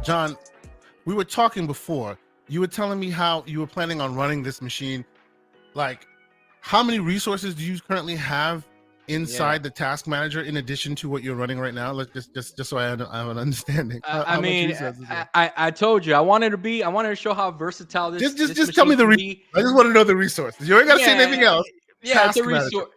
John, we were talking before. You were telling me how you were planning on running this machine. Like, how many resources do you currently have inside the task manager in addition to what you're running right now? Let's just so I have an understanding. I mean, I told you I wanted to show how versatile this. Just tell me the resource. I just want to know the resources. You ain't got to say anything else. Yeah, it's a resource.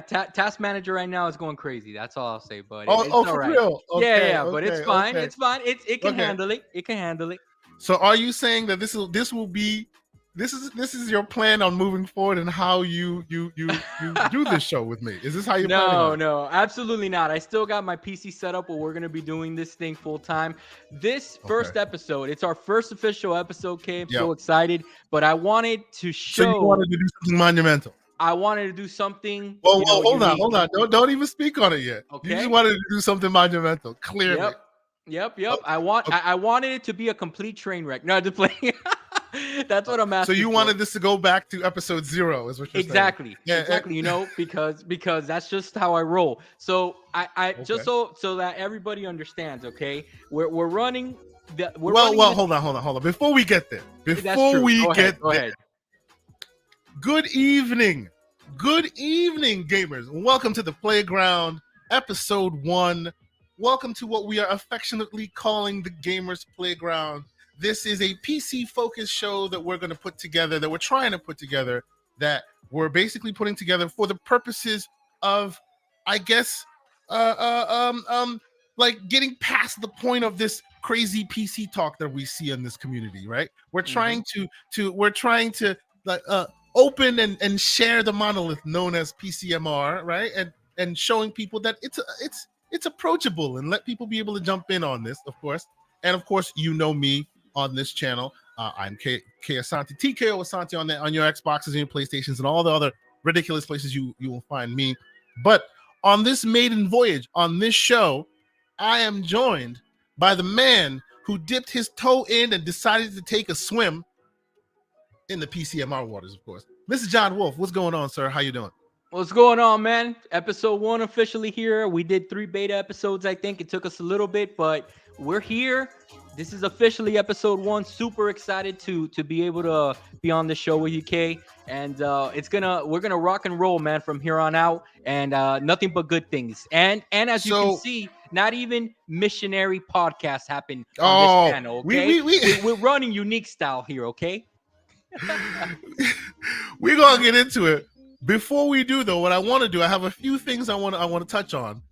Task manager right now is going crazy. That's all I'll say. But it's all right. Real? Okay, but it's fine. Okay. It's fine. It can handle it. It can handle it. So, are you saying that this is your plan on moving forward and how you do this show with me? Is this how you? No, absolutely not. I still got my PC set up where we're gonna be doing this thing full time. This first episode, it's our first official episode. I'm so excited, but I wanted to show. So you wanted to do something monumental. I wanted to do something. Well, hold on. Don't even speak on it yet. Okay. You just wanted to do something monumental. Clearly. Yep. I wanted it to be a complete train wreck. No, to play. That's what I'm asking. So you wanted this to go back to episode 0, is what you're saying? Exactly. You know, because that's just how I roll. So I just so that everybody understands. Okay, we're running. Hold on. Before we get there, go ahead. Good evening, gamers. Welcome to the Playground, episode 1. Welcome to what we are affectionately calling the Gamers Playground. This is a PC-focused show that we're going to put together, that we're trying to put together, that we're basically putting together for the purposes of, I guess, like getting past the point of this crazy PC talk that we see in this community, right? We're trying to open and share the monolith known as PCMR, right? And showing people that it's approachable and let people be able to jump in on this, of course. And of course, you know me on this channel. I'm K Asante, TKO Asante on your Xboxes and your PlayStations and all the other ridiculous places you will find me. But on this maiden voyage, on this show, I am joined by the man who dipped his toe in and decided to take a swim in the PCMR waters, of course. Mr. John Wolf, what's going on, sir? How you doing? What's going on, man? Episode 1 officially here. We did 3 beta episodes, I think. It took us a little bit, but we're here. This is officially episode 1. Super excited to be able to be on the show with you, Kay. And we're gonna rock and roll, man, from here on out. And nothing but good things. And as you can see, not even missionary podcasts happen on this channel. Okay, we're running unique style here. Okay. We're gonna get into it. Before we do, though, what I want to do, I have a few things I want to touch on.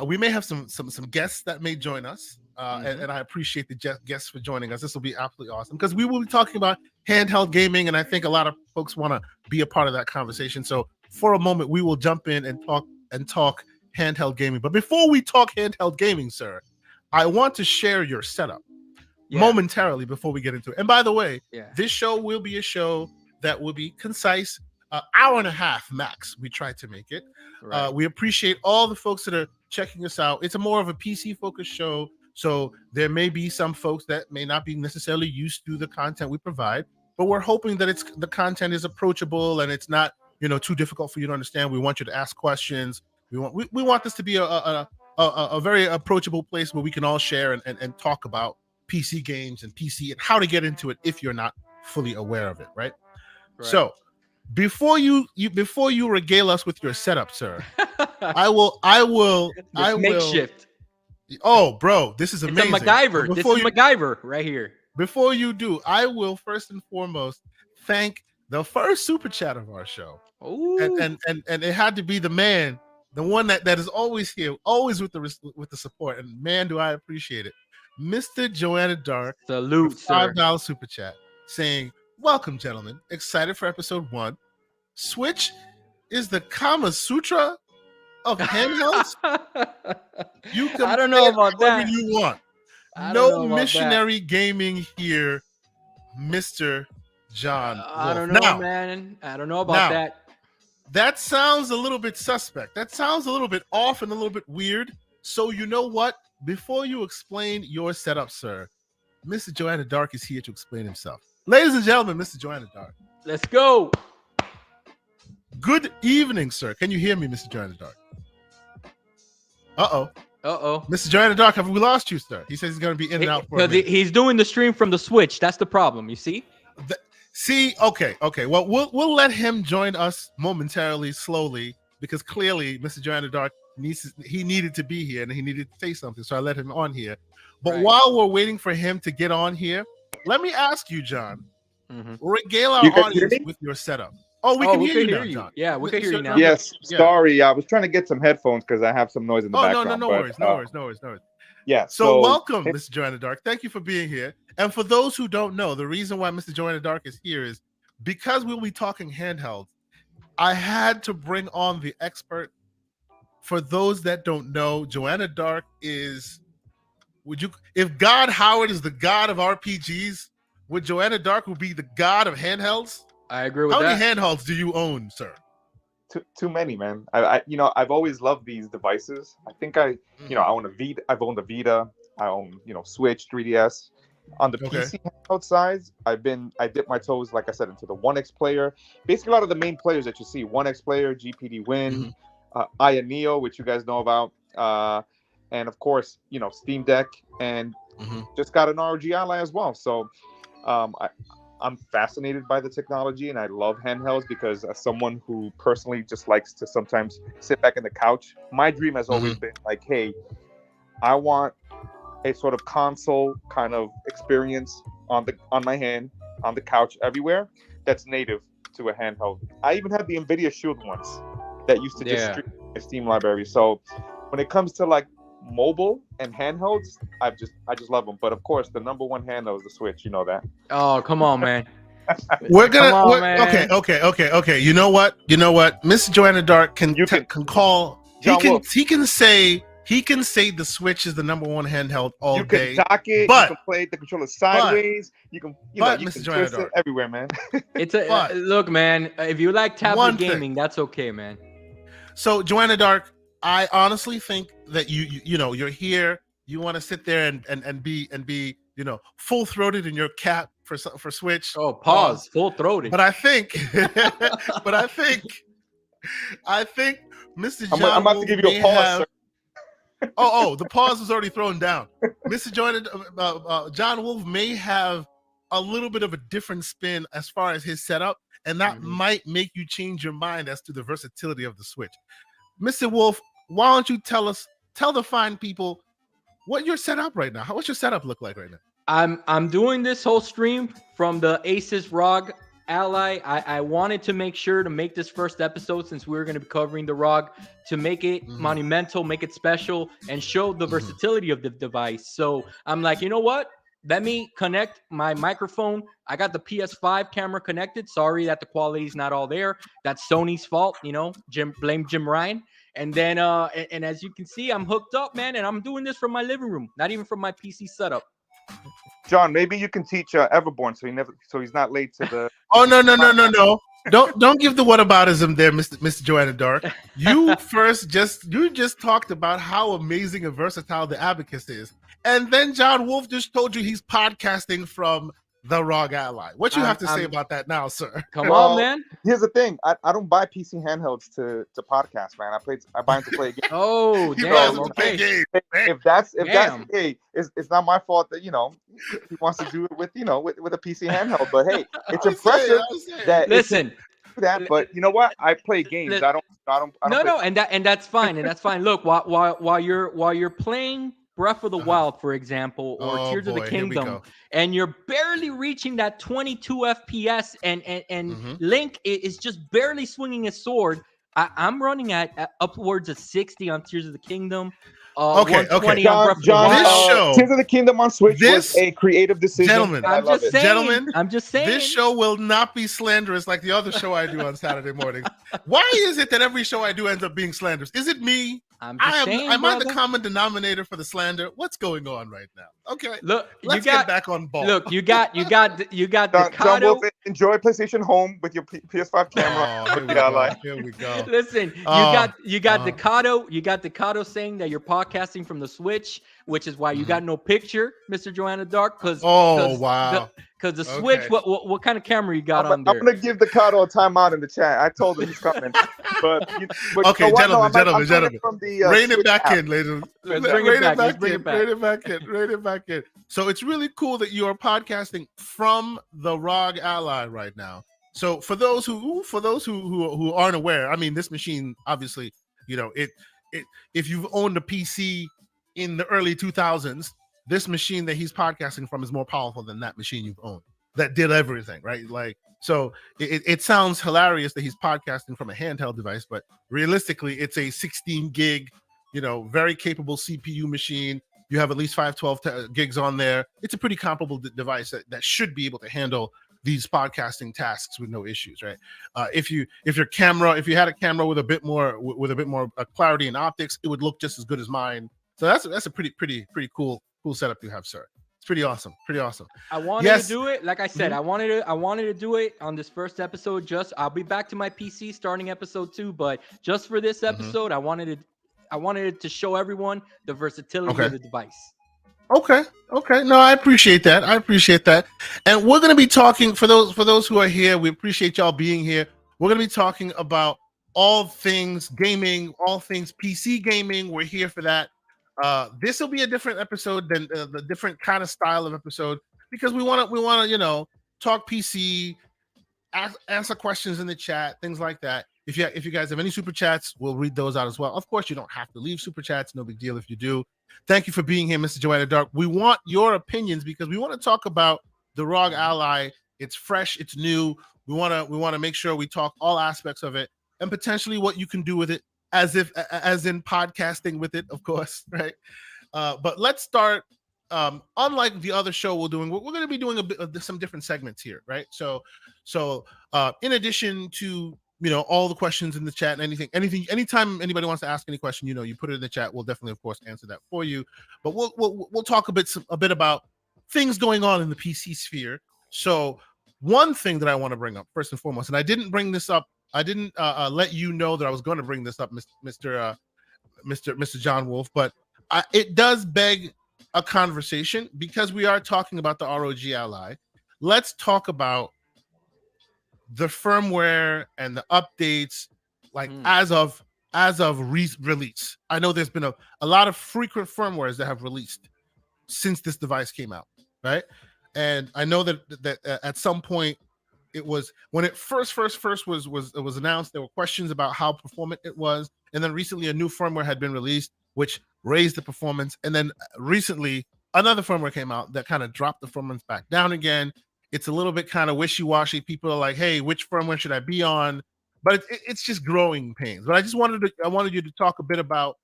We may have some guests that may join us, and I appreciate the guests for joining us. This will be absolutely awesome because we will be talking about handheld gaming, and I think a lot of folks want to be a part of that conversation. So for a moment, we will jump in and talk handheld gaming. But before we talk handheld gaming, sir, I want to share your setup. Momentarily before we get into it. And by the way, this show will be a show that will be concise, hour and a half max. We try to make it. Right. We appreciate all the folks that are checking us out. It's a more of a PC focused show, so there may be some folks that may not be necessarily used to the content we provide, but we're hoping that the content is approachable and it's not too difficult for you to understand. We want you to ask questions. We want this to be a very approachable place where we can all share and talk about PC games and PC and how to get into it if you're not fully aware of it, right? So before you regale us with your setup, sir, I will makeshift. Oh, bro, this is amazing. It's a MacGyver. This is MacGyver right here. Before you do, I will first and foremost thank the first super chat of our show. Ooh. And it had to be the man, the one that is always here, always with the support. And man, do I appreciate it. Mr. Joanna Dark, salute, $5 super chat, saying, "Welcome, gentlemen. Excited for episode 1. Switch is the Kama Sutra of handhelds. You can I don't know about that. You want no missionary gaming here, Mr. John Wolf. I don't know, man. I don't know about that. That sounds a little bit suspect. That sounds a little bit off and a little bit weird. So you know what? Before you explain your setup, sir, Mr. Joanna Dark is here to explain himself. Ladies and gentlemen, Mr. Joanna Dark. Let's go. Good evening, sir. Can you hear me, Mr. Joanna Dark? Uh-oh. Uh-oh. Mr. Joanna Dark, have we lost you, sir? He says he's going to be in and out for a minute. He's doing the stream from the Switch. That's the problem, you see? Okay. Well, we'll let him join us momentarily, slowly, because clearly Mr. Joanna Dark needed to be here and he needed to say something, so I let him on here. But while we're waiting for him to get on here, let me ask you, John, regale our audience with your setup. Oh, we can hear you now, John. Yeah, we can hear you now. Yes, sorry, I was trying to get some headphones because I have some noise in the background. No worries. Yeah. So welcome, Mr. Joanna Dark. Thank you for being here. And for those who don't know, the reason why Mr. Joanna Dark is here is because we'll be talking handhelds. I had to bring on the expert. For those that don't know, Joanna Dark is, if God Howard is the god of RPGs, would Joanna Dark be the god of handhelds? I agree with that. How many handhelds do you own, sir? Too many, man. I've always loved these devices. I think I own a Vita. I've owned a Vita. I own, Switch, 3DS. On the PC handheld side, I dipped my toes, like I said, into the 1X player. Basically, a lot of the main players that you see: 1X player, GPD Win, Aya Neo, which you guys know about, and of course, Steam Deck, and just got an ROG Ally as well. So, I'm fascinated by the technology, and I love handhelds because as someone who personally just likes to sometimes sit back in the couch, my dream has always been like, hey, I want a sort of console kind of experience on my hand, on the couch, everywhere that's native to a handheld. I even had the NVIDIA Shield once that used to just stream my Steam library. So when it comes to like mobile and handhelds, I just love them. But of course, the number one handheld is the Switch. You know that. Oh, come on, man. Okay. You know what? Miss Joanna Dark can call. He can say the Switch is the number one handheld all day. You can dock it. You can play the controller sideways. You can Mr. twist it everywhere, man. It's look, man. If you like tablet gaming, that's okay, man. So Joanna Dark, I honestly think that you're here. You want to sit there and be full throated in your cap for Switch. Oh, pause. Full throated. But I think Mr. John I'm about to give you a pause, sir. The pause was already thrown down. Mr. John Wolf may have a little bit of a different spin as far as his setup, and that might make you change your mind as to the versatility of the Switch. Mr. Wolf, why don't you tell the fine people what your setup right now? What's your setup look like right now? I'm doing this whole stream from the Asus ROG Ally. I wanted to make sure to make this first episode, since we were going to be covering the ROG, to make it monumental, make it special, and show the versatility of the device. So I'm like, you know what? Let me connect my microphone. I got the PS5 camera connected. Sorry that the quality is not all there. That's Sony's fault, blame Jim Ryan. And then, and as you can see, I'm hooked up, man, and I'm doing this from my living room, not even from my PC setup. John, maybe you can teach Everborn so he's not late to the. Oh no! Don't give the whataboutism there, Mr. Joanna Dark. You just talked about how amazing and versatile the Abacus is, and then John Wolf just told you he's podcasting from the ROG Ally. What you have to say about that now, sir? Come on, man. Here's the thing: I don't buy PC handhelds to podcast, man. I buy them to play games. Oh, damn. Okay. If that's the case, it's not my fault that he wants to do it with with a PC handheld. But hey, it's impressive that listen. That, but you know what? I play games. I don't. No, and that's fine. Look, while you're playing Breath of the Wild, for example, or Tears of the Kingdom, and you're barely reaching that 22 FPS, and Link is just barely swinging his sword. I'm running at upwards of 60 on Tears of the Kingdom. 120 on Breath of the Wild. Tears of the Kingdom on Switch was a creative decision. Gentlemen, I'm just saying. This show will not be slanderous like the other show I do on Saturday mornings. Why is it that every show I do ends up being slanderous? Is it me? I'm just saying, am I the common denominator for the slander? What's going on right now? Okay, look, let's get back on ball. Look, you got the John Wolf, enjoy PlayStation Home with your PS5 camera. Here we go. Listen, you got the Kato saying that you're podcasting from the Switch. which is why you got no picture, Mr. Joanna Dark. Because wow. Because the Switch, Okay. what kind of camera you got on there? I'm gonna give the Kato a timeout in the chat. I told him he's coming. But Okay, gentlemen, I'm doing it from the rein it Switch back app. in, ladies. Let's bring it back. Let's bring it back. Rein it back in. So it's really cool that you are podcasting from the ROG Ally right now. So for those who aren't aware, I mean, this machine, obviously, you know, it if you've owned a PC in the early 2000s, this machine that he's podcasting from is more powerful than that machine you've owned that did everything, right? Like, so it sounds hilarious that he's podcasting from a handheld device, but realistically, it's a 16 gig, you know, very capable CPU machine. You have at least 512 gigs on there. It's a pretty comparable device that should be able to handle these podcasting tasks with no issues, right? If you had a camera with a bit more clarity and optics, it would look just as good as mine. So that's a pretty cool setup you have, sir. It's pretty awesome. I wanted to do it, like I said, I wanted to do it on this first episode. I'll be back to my PC starting episode 2, but just for this episode, I wanted to show everyone the versatility of the device. Okay. No, I appreciate that. And we're going to be talking for those who are here. We appreciate y'all being here. We're going to be talking about all things gaming, all things PC gaming. We're here for that. This will be a different episode than the different kind of style of episode, because we want to, you know, talk PC, answer questions in the chat, things like that. If you guys have any super chats, we'll read those out as well. Of course, you don't have to leave super chats. No big deal if you do. Thank you for being here, Mr. Joanna Dark. We want your opinions because we want to talk about the ROG Ally. It's fresh, it's new. We want to make sure we talk all aspects of it and potentially what you can do with it, as in podcasting with it, of course, right? But let's start. Unlike the other show we're doing, we're going to be doing some different segments here, right? So in addition to, you know, all the questions in the chat and anytime anybody wants to ask any question, you know, you put it in the chat. We'll definitely, of course, answer that for you. But we'll talk a bit about things going on in the PC sphere. So one thing that I want to bring up first and foremost, and I didn't bring this up. I didn't let you know that I was going to bring this up, Mr. John Wolf, but it does beg a conversation because we are talking about the ROG Ally. Let's talk about the firmware and the updates, like as of release. I know there's been a lot of frequent firmwares that have released since this device came out, right? And I know that at some point it was when it first was announced, there were questions about how performant it was, and then recently a new firmware had been released which raised the performance, and then recently another firmware came out that kind of dropped the performance back down again. It's a little bit kind of wishy-washy. People are like, hey, which firmware should I be on? But it's just growing pains. But I wanted you to talk a bit about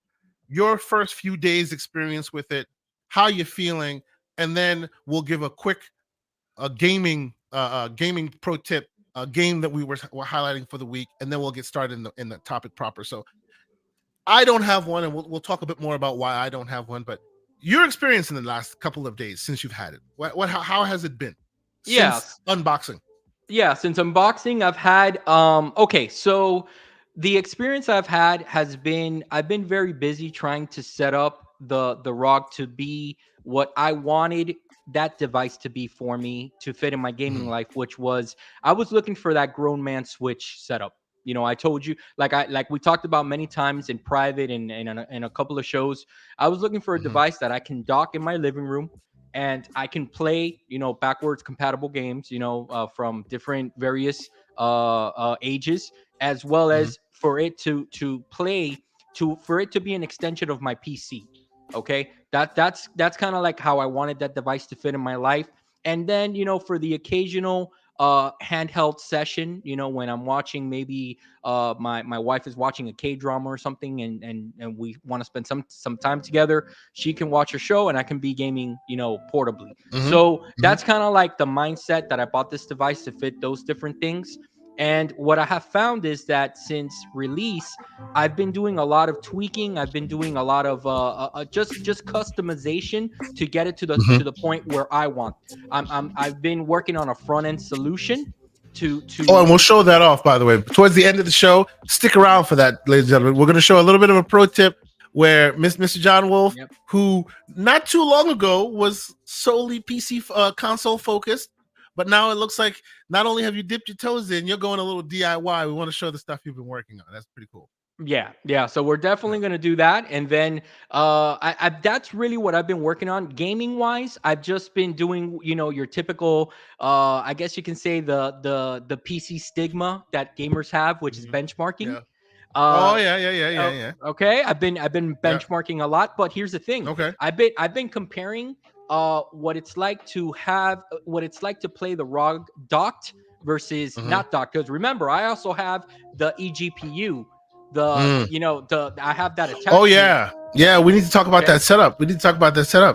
your first few days experience with it, how you're feeling, and then we'll give a quick gaming pro tip, a game that we're highlighting for the week, and then we'll get started in the topic proper. So I don't have one, and we'll talk a bit more about why I don't have one, but your experience in the last couple of days since you've had it, how has it been? Since unboxing. Yeah, since unboxing, I've had okay, so the experience I've had has been I've been very busy trying to set up the ROG to be what I wanted that device to be for me to fit in my gaming life, which was I was looking for that grown man Switch setup. You know, I told you, like we talked about many times in private and in a couple of shows, I was looking for a device that I can dock in my living room and I can play, you know, backwards compatible games, you know, from different various ages, as well as for it to be an extension of my PC. Okay, that's kind of like how I wanted that device to fit in my life. And then, you know, for the occasional handheld session, you know, when I'm watching maybe my wife is watching a K-drama or something and we want to spend some time together, she can watch a show and I can be gaming, you know, portably. So that's kind of like the mindset that I bought this device to fit those different things. And what I have found is that since release, I've been doing a lot of tweaking. I've been doing a lot of just customization to get it to the point where I want. I've been working on a front end solution to. Oh, and we'll show that off, by the way. Towards the end of the show, stick around for that, ladies and gentlemen. We're going to show a little bit of a pro tip. where Mr. John Wolf, Yep. who not too long ago was solely PC console focused, but now it looks like not only have you dipped your toes in, you're going a little DIY. We want to show the stuff you've been working on. That's pretty cool. Yeah. So we're definitely gonna do that, and then that's really what I've been working on gaming wise. I've just been doing, your typical, I guess you can say the PC stigma that gamers have, which is benchmarking. Yeah. Uh, Yeah. okay, I've been Yeah. benchmarking a lot, but here's the thing. Okay. I've been comparing what it's like to play the ROG docked versus not docked. Because remember, I also have the eGPU. I have that attachment. Oh yeah. We need to talk about that setup.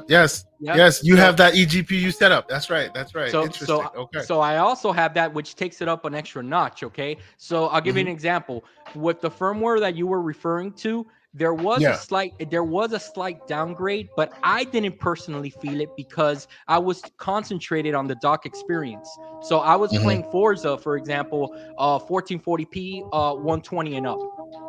Yes. Yep. Yes. You have that eGPU setup. That's right. So, Interesting. Okay. So I also have that, which takes it up an extra notch. Okay. So I'll give you an example with the firmware that you were referring to. There was a slight downgrade, but I didn't personally feel it because I was concentrated on the dock experience. So I was playing Forza, for example, 1440p, 120 and up.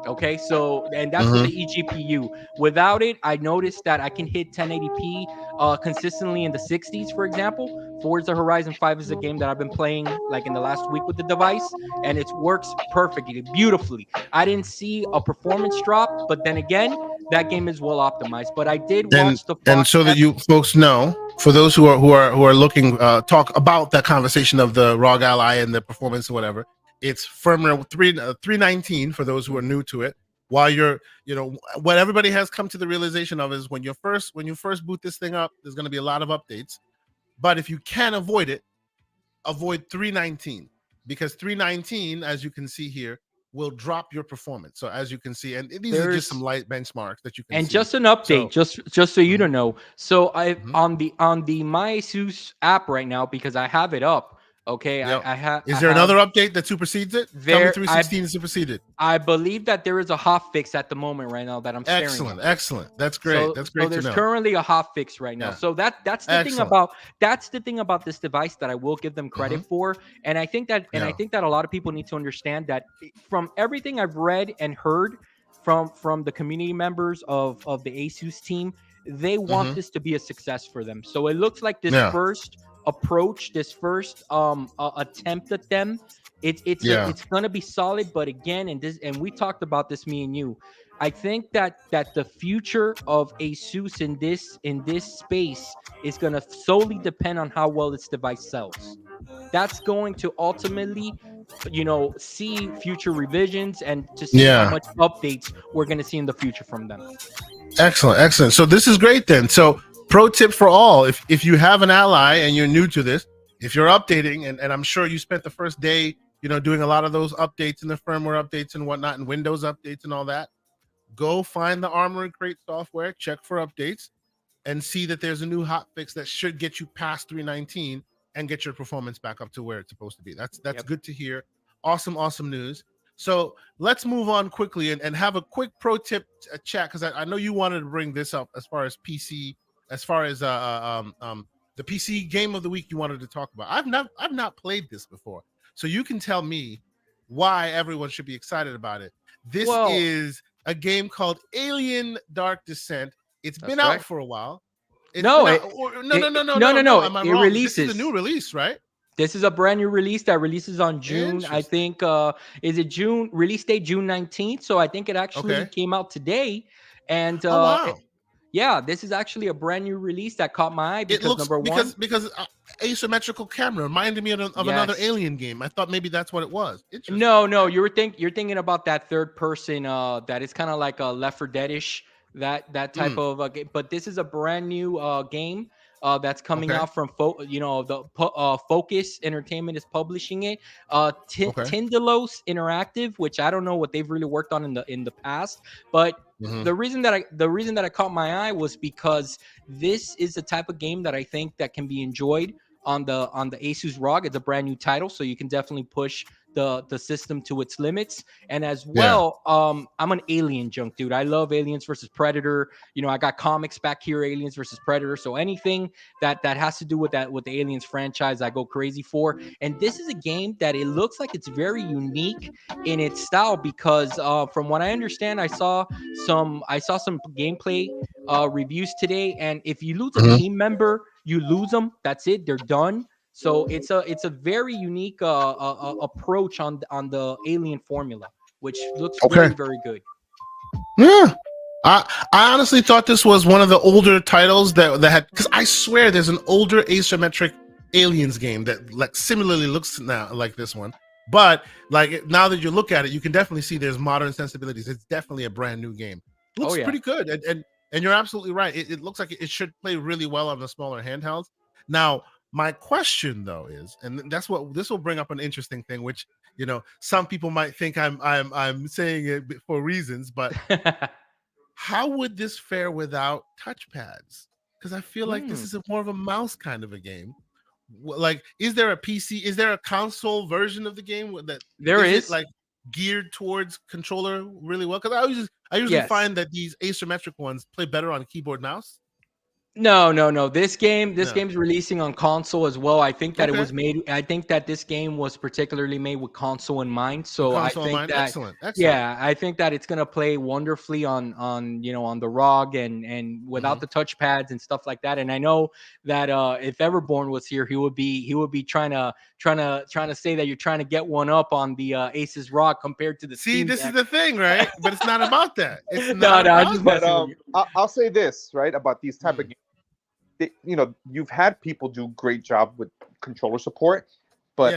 Okay, so and that's with the eGPU. Without it, I noticed that I can hit 1080p consistently in the 60s, for example. Forza Horizon 5 is a game that I've been playing like in the last week with the device, and it works perfectly, beautifully. I didn't see a performance drop, but then again, that game is well optimized. But I did watch the and so that you folks know, for those who are looking, talk about that conversation of the ROG Ally and the performance or whatever. It's firmware 319 for those who are new to it. While what everybody has come to the realization of is when you first boot this thing up, there's going to be a lot of updates. But if you can avoid it, avoid 319, because 319, as you can see here, will drop your performance. So as you can see, and these are just some light benchmarks that you can see. And just an update, just so you don't know. So on the My ASUS app right now, because I have it up. Okay, yep. I have. Is there another update that supersedes it? Tell me 316 is superseded. I believe that there is a hot fix at the moment right now that I'm staring at. Excellent. That's great. That's great. So there's currently a hot fix right now. So that's the thing about this device that I will give them credit for. And I think that a lot of people need to understand that from everything I've read and heard from the community members of the ASUS team, they want this to be a success for them. So it looks like this first approach, this first attempt at them, it's gonna be solid. But again, and we talked about this, me and you, I think that the future of ASUS in this space is gonna solely depend on how well this device sells. That's going to ultimately, see future revisions and to see how much updates we're gonna see in the future from them. Excellent. So this is great then. So pro tip for all, if you have an Ally and you're new to this, if you're updating, and I'm sure you spent the first day, doing a lot of those updates and the firmware updates and whatnot and Windows updates and all that, go find the Armored Crate software, check for updates, and see that there's a new hotfix that should get you past 319 and get your performance back up to where it's supposed to be. That's good to hear. Awesome news. So let's move on quickly and have a quick pro tip chat, because I know you wanted to bring this up as far as PC. As far as the PC game of the week you wanted to talk about. I've not played this before, so you can tell me why everyone should be excited about it. This is a game called Alien Dark Descent. It's been out for a while. No. It releases. This is a new release, right? This is a brand new release that releases on June. I think is it June? Release date June 19th. So I think it actually came out today. And wow. Yeah, this is actually a brand new release that caught my eye because because asymmetrical camera reminded me of another Alien game. I thought maybe that's what it was. No, you're thinking about that third person that is kind of like a Left 4 Dead-ish, that type of game. But this is a brand new game that's coming out from Focus Entertainment is publishing it. Tindalos Interactive, which I don't know what they've really worked on in the past, but the reason that I caught my eye was because this is the type of game that I think that can be enjoyed on the ASUS ROG. It's a brand new title, so you can definitely push the system to its limits. And as well, I'm an Alien junk dude. I love Aliens versus Predator. You know, I got comics back here, Aliens versus Predator. So anything that has to do with the Aliens franchise, I go crazy for. And this is a game that it looks like it's very unique in its style because from what I understand, I saw some gameplay reviews today, and if you lose a team member, you lose them. That's it. They're done. So it's a very unique approach on the Alien formula, which looks very, very good. Yeah. I honestly thought this was one of the older titles that had, because I swear there's an older asymmetric Aliens game that like similarly looks now like this one. But like now that you look at it, you can definitely see there's modern sensibilities. It's definitely a brand new game. Looks pretty good. And you're absolutely right. It looks like it should play really well on the smaller handhelds. Now, my question though is, and that's what this will bring up an interesting thing, which, you know, some people might think I'm saying it for reasons, but how would this fare without touchpads? Because I feel like this is more of a mouse kind of a game. Like, is there a PC? Is there a console version of the game that there is it like geared towards controller really well? Because I usually find that these asymmetric ones play better on keyboard mouse. No. This game's releasing on console as well. I think that it was made. I think that this game was particularly made with console in mind. So I think that excellent. Yeah, I think that it's gonna play wonderfully on on the ROG and without the touchpads and stuff like that. And I know that if Everborn was here, he would be trying to say that you're trying to get one up on the Asus ROG compared to the Steam this Deck. is the thing, right? But it's not about that. It's not I'll say this, right, about these type of games. You know, you've had people do great job with controller support, but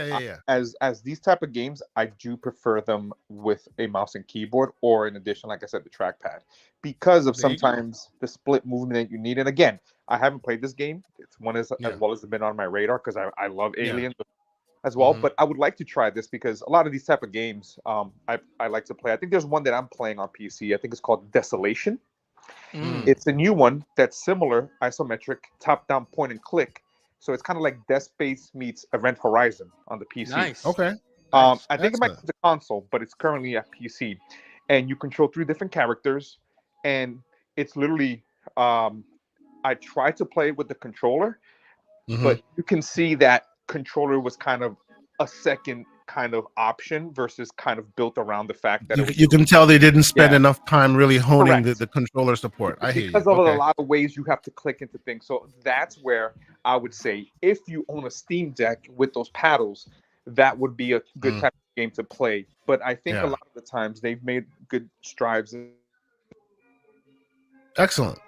as these type of games, I do prefer them with a mouse and keyboard, or in addition, like I said, the trackpad, because of sometimes the split movement that you need. And again, I haven't played this game. It's one as well as been on my radar because I love Aliens as well. But I would like to try this because a lot of these type of games I like to play. I think there's one that I'm playing on PC. I think it's called Desolation. It's a new one that's similar, isometric, top-down point and click. So it's kind of like Dead Space meets Event Horizon on the PC. Nice. Okay. I think it might be the console, but it's currently at PC. And you control 3 different characters. And it's literally, I tried to play with the controller, but you can see that controller was kind of a second kind of option versus kind of built around the fact that you can tell they didn't spend enough time really honing the controller support. I hear you. Because of a lot of ways you have to click into things. So that's where I would say if you own a Steam Deck with those paddles, that would be a good type of game to play. But I think a lot of the times they've made good strides. Excellent.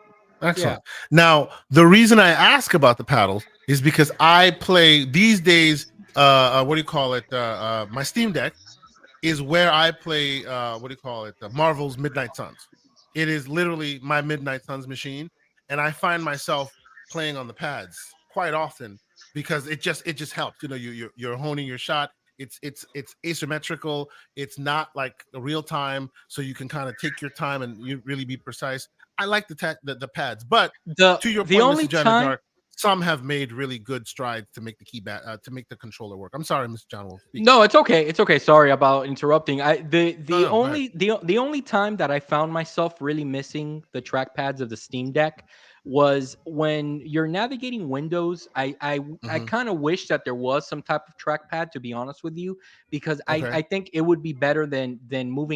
Now, the reason I ask about the paddles is because I play these days. What do you call it? My Steam Deck is where I play. Marvel's Midnight Suns. It is literally my Midnight Suns machine, and I find myself playing on the pads quite often because it just helps. You know, you're honing your shot. It's asymmetrical. It's not like a real time, so you can kind of take your time and you really be precise. I like the pads, but to your point, Mr. Joanna Dark, some have made really good strides to make the to make the controller work. I'm sorry, Mr. John Wolf. No, it's okay. It's okay. Sorry about interrupting. The only time that I found myself really missing the trackpads of the Steam Deck was when you're navigating Windows. I kind of wish that there was some type of trackpad, to be honest with you, because I think it would be better than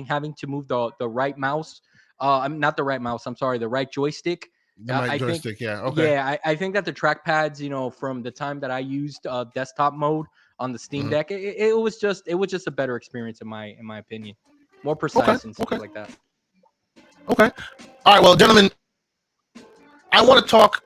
having to move the right mouse. Not the right mouse. I'm sorry, the right joystick. I think I think that the trackpads, you know, from the time that I used desktop mode on the Steam Deck, it was just a better experience in my opinion, more precise and stuff like that. Okay, all right, well, gentlemen, I want to talk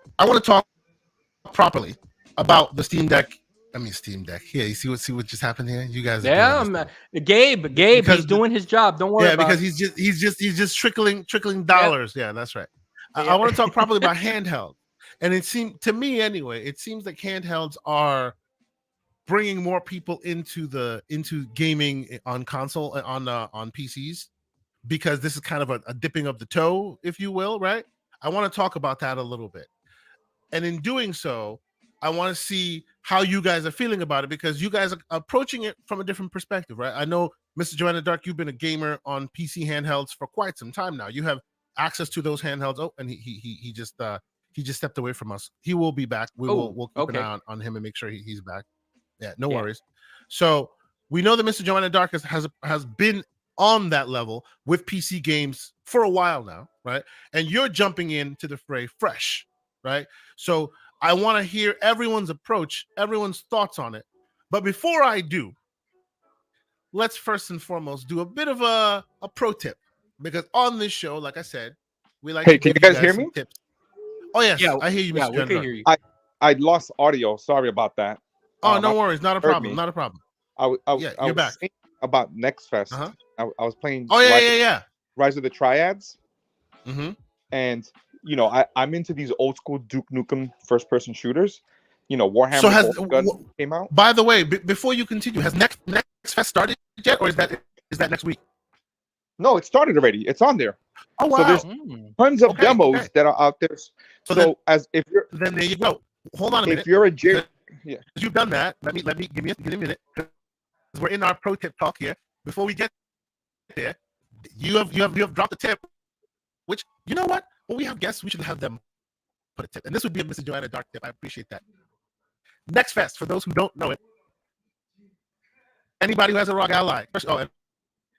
properly about the Steam Deck. I mean, Steam Deck. Yeah, you see what just happened here? You guys. Gabe, he's doing his job. Don't worry. Yeah, because he's just trickling dollars. Yeah, that's right. I want to talk properly about handheld, and it seems to me anyway. It seems like handhelds are bringing more people into gaming on console on PCs because this is kind of a dipping of the toe, if you will, right? I want to talk about that a little bit, and in doing so, I want to see how you guys are feeling about it, because you guys are approaching it from a different perspective, right? I know, Mr. Joanna Dark, you've been a gamer on PC handhelds for quite some time now. You have access to those handhelds. Oh, and he just stepped away from us. He will be back. We'll keep an eye on him and make sure he's back. Yeah, no worries. So we know that Mr. Joanna Dark has been on that level with PC games for a while now, right? And you're jumping into the fray fresh, right? So I want to hear everyone's approach, everyone's thoughts on it. But before I do, let's first and foremost do a bit of a pro tip, because on this show, like I said, we like. Hey, can you guys hear me? Tips. Oh yes, yeah, I hear you, Mr. Yeah, we Joanna can Dark. hear you. I lost audio. Sorry about that. Oh, no worries, not a problem, not a problem. I you're was back. saying about Next Fest. Uh-huh. I was playing. Oh yeah. Rise of the Triads. Mm-hmm. And you know, I'm into these old school Duke Nukem first person shooters. You know, Warhammer. So Gun came out. By the way, before you continue, has Next Fest started yet, or is that next week? No, it started already. It's on there. Oh wow! So there's tons of demos that are out there. So then, as if you're then there you go. Hold on a minute. If you're a yeah, you've done that. Let me give me a minute. We're in our pro tip talk here. Before we get there, you have dropped a tip. Which, you know what? When we have guests, we should have them put a tip. And this would be a Mr. Joanna Dark tip. I appreciate that. Next Fest, for those who don't know it, anybody who has a ROG Ally. And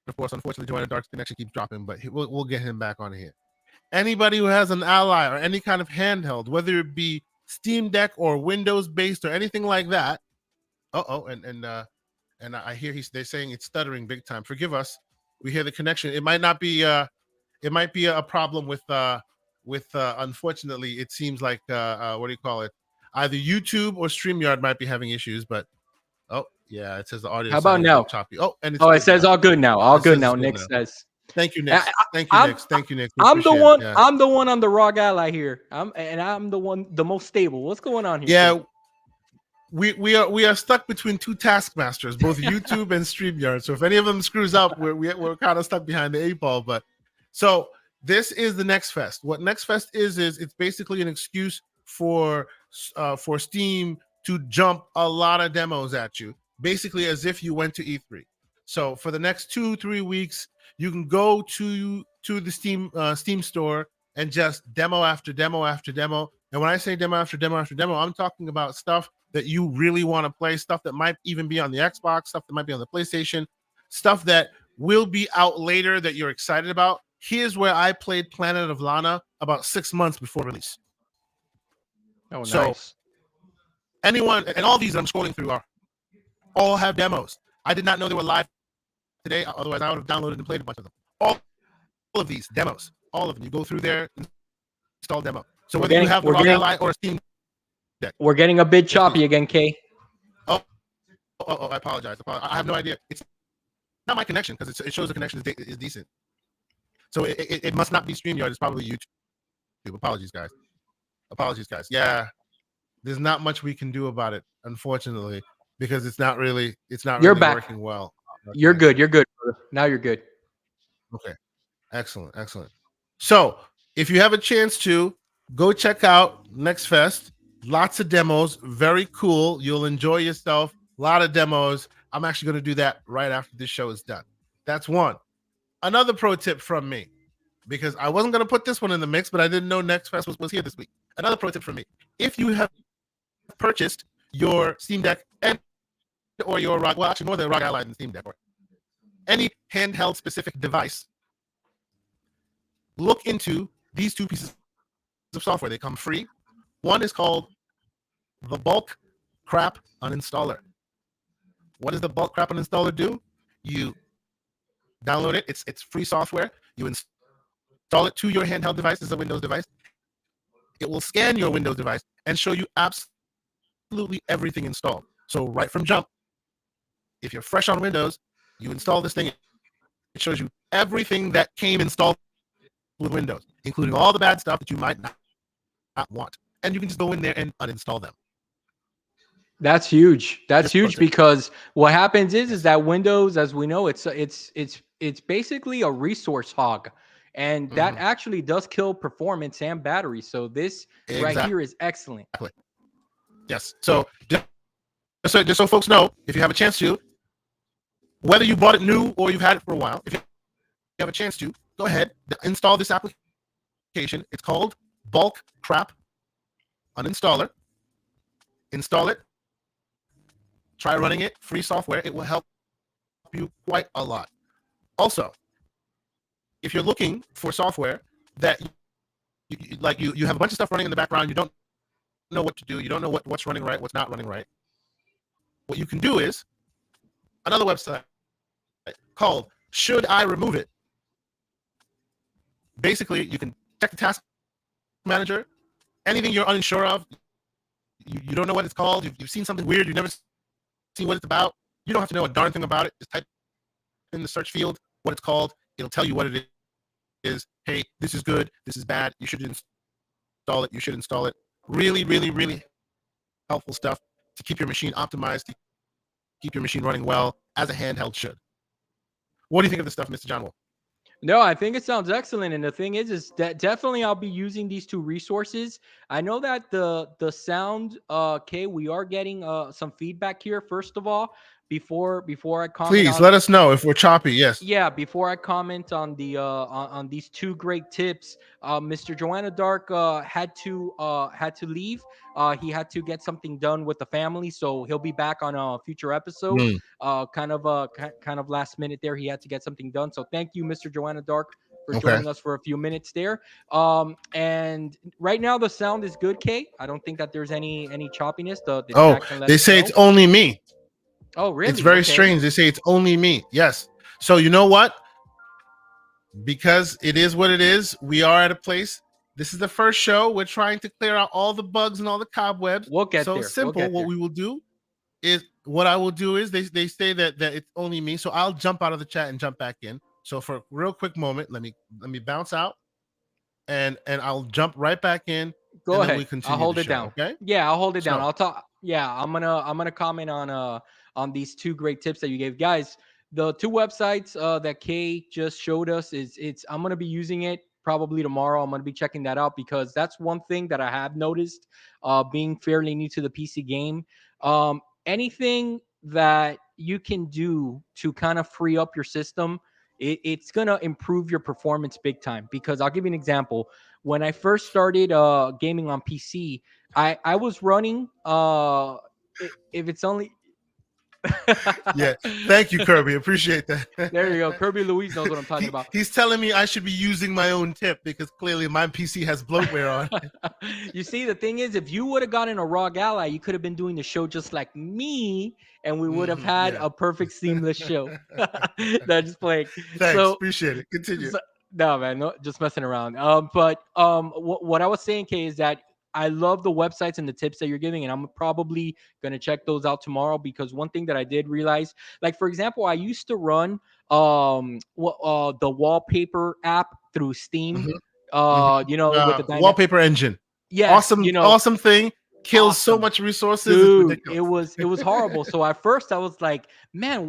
of course, unfortunately, Joanna Dark's connection keeps dropping, but we'll get him back on here. Anybody who has an Ally or any kind of handheld, whether it be Steam Deck or Windows based or anything like that. And I hear they're saying it's stuttering big time. Forgive us. We hear the connection. It might not be. It might be a problem with. Unfortunately, it seems like what do you call it? Either YouTube or StreamYard might be having issues. But yeah, it says the audio. How about now? Choppy. Oh, and it says all good now. All good now. Nick says. Thank you, Nick. Thank you, Nick. I'm the one. Yeah. I'm the one on the ROG Ally here. I'm the most stable. What's going on here? Yeah, we are stuck between two taskmasters, both YouTube and StreamYard. So if any of them screws up, we're kind of stuck behind the 8-ball. But so this is the Next Fest. What Next Fest is it's basically an excuse for Steam to jump a lot of demos at you, basically as if you went to E3. So for the next 2-3 weeks, you can go to the Steam store and just demo after demo after demo. And when I say demo after demo after demo, I'm talking about stuff that you really want to play, stuff that might even be on the Xbox, stuff that might be on the PlayStation, stuff that will be out later that you're excited about. Here's where I played Planet of Lana about 6 months before release. Oh, so nice. Anyone, and all these I'm scrolling through all have demos. I did not know they were live today, otherwise I would have downloaded and played a bunch of them. All of these demos, all of them. You go through there, install demo. So whether you have the ROG Ally or a Steam Deck. We're getting a bit choppy again, Kay. Oh, I apologize. I have no idea. It's not my connection because it shows the connection is decent. So it must not be StreamYard. It's probably YouTube. Apologies, guys. Yeah, there's not much we can do about it, unfortunately, because it's not really working well. You're good. You're good. Now you're good. Okay. Excellent. So if you have a chance to go check out Next Fest, lots of demos, very cool. You'll enjoy yourself. A lot of demos. I'm actually going to do that right after this show is done. That's one. Another pro tip from me, because I wasn't going to put this one in the mix, but I didn't know Next Fest was here this week. Another pro tip from me. If you have purchased your Steam Deck or your ROG, well, actually more than ROG Ally and Steam Deck, or any handheld specific device, look into these two pieces of software. They come free. One is called the Bulk Crap Uninstaller. What does the Bulk Crap Uninstaller do? You download it. It's free software. You install it to your handheld device. This is a Windows device. It will scan your Windows device and show you absolutely everything installed. So right from jump, if you're fresh on Windows, you install this thing. It shows you everything that came installed with Windows, including all the bad stuff that you might not want. And you can just go in there and uninstall them. That's huge. That's huge because what happens is that Windows, as we know, it's basically a resource hog, and that actually does kill performance and battery. So this right here is excellent. Yes. So just so folks know, if you have a chance to, whether you bought it new or you've had it for a while, if you have a chance to, go ahead, install this application. It's called Bulk Crap Uninstaller. Install it. Try running it. Free software. It will help you quite a lot. Also, if you're looking for software that you have a bunch of stuff running in the background, you don't know what to do, you don't know what's running right, what's not running right, what you can do is another website called Should I Remove It? Basically, you can check the task manager, anything you're unsure of, you don't know what it's called, you've seen something weird, you've never seen what it's about, you don't have to know a darn thing about it. Just type in the search field what it's called. It'll tell you what it is. Hey, this is good, this is bad, you should install it, you should install it. Really, really, really helpful stuff to keep your machine optimized, to keep your machine running well, as a handheld should. What do you think of this stuff, Mr. John Wolf? No, I think it sounds excellent. And the thing is that definitely I'll be using these two resources. I know that the sound, we are getting some feedback here. First of all, before I comment, please let us know if we're choppy. Yes. Yeah, before I comment on the on these two great tips, Mr. Joanna Dark had to leave. He had to get something done with the family, so he'll be back on a future episode. Kind of last minute there. He had to get something done. So thank you, Mr. Joanna Dark, for joining us for a few minutes there. And right now the sound is good, Kay. I don't think that there's any choppiness. They say it's only me. Oh, really? It's very strange. They say it's only me. Yes. So you know what? Because it is what it is, we are at a place. This is the first show. We're trying to clear out all the bugs and all the cobwebs. We'll get there. Simple. What we will do is they say that it's only me. So I'll jump out of the chat and jump back in. So for a real quick moment, let me bounce out and I'll jump right back in. Go ahead. I'll hold it down. Okay. Yeah, I'll hold it down. I'll talk. Yeah, I'm gonna comment on these two great tips that you gave, guys. The two websites that Kay just showed us I'm gonna be using it probably tomorrow. I'm gonna be checking that out because that's one thing that I have noticed being fairly new to the PC game. Anything that you can do to kind of free up your system, it's gonna improve your performance big time. Because I'll give you an example. When I first started gaming on PC, I was running if it's only yeah, thank you, Kirby. Appreciate that. There you go. Kirby Louise knows what I'm talking about. He's telling me I should be using my own tip because clearly my PC has bloatware on. You see, the thing is, if you would have gotten a ROG Ally, you could have been doing the show just like me, and we would have had a perfect seamless show. That's just playing. Thanks, appreciate it. Continue. No, man, no, just messing around. But what I was saying, Kay, is that I love the websites and the tips that you're giving, and I'm probably going to check those out tomorrow because one thing that I did realize, like, for example, I used to run the wallpaper app through Steam, with the wallpaper engine. Yeah. Awesome, awesome thing. Kills so much resources. Dude, it was horrible. So at first I was like, man,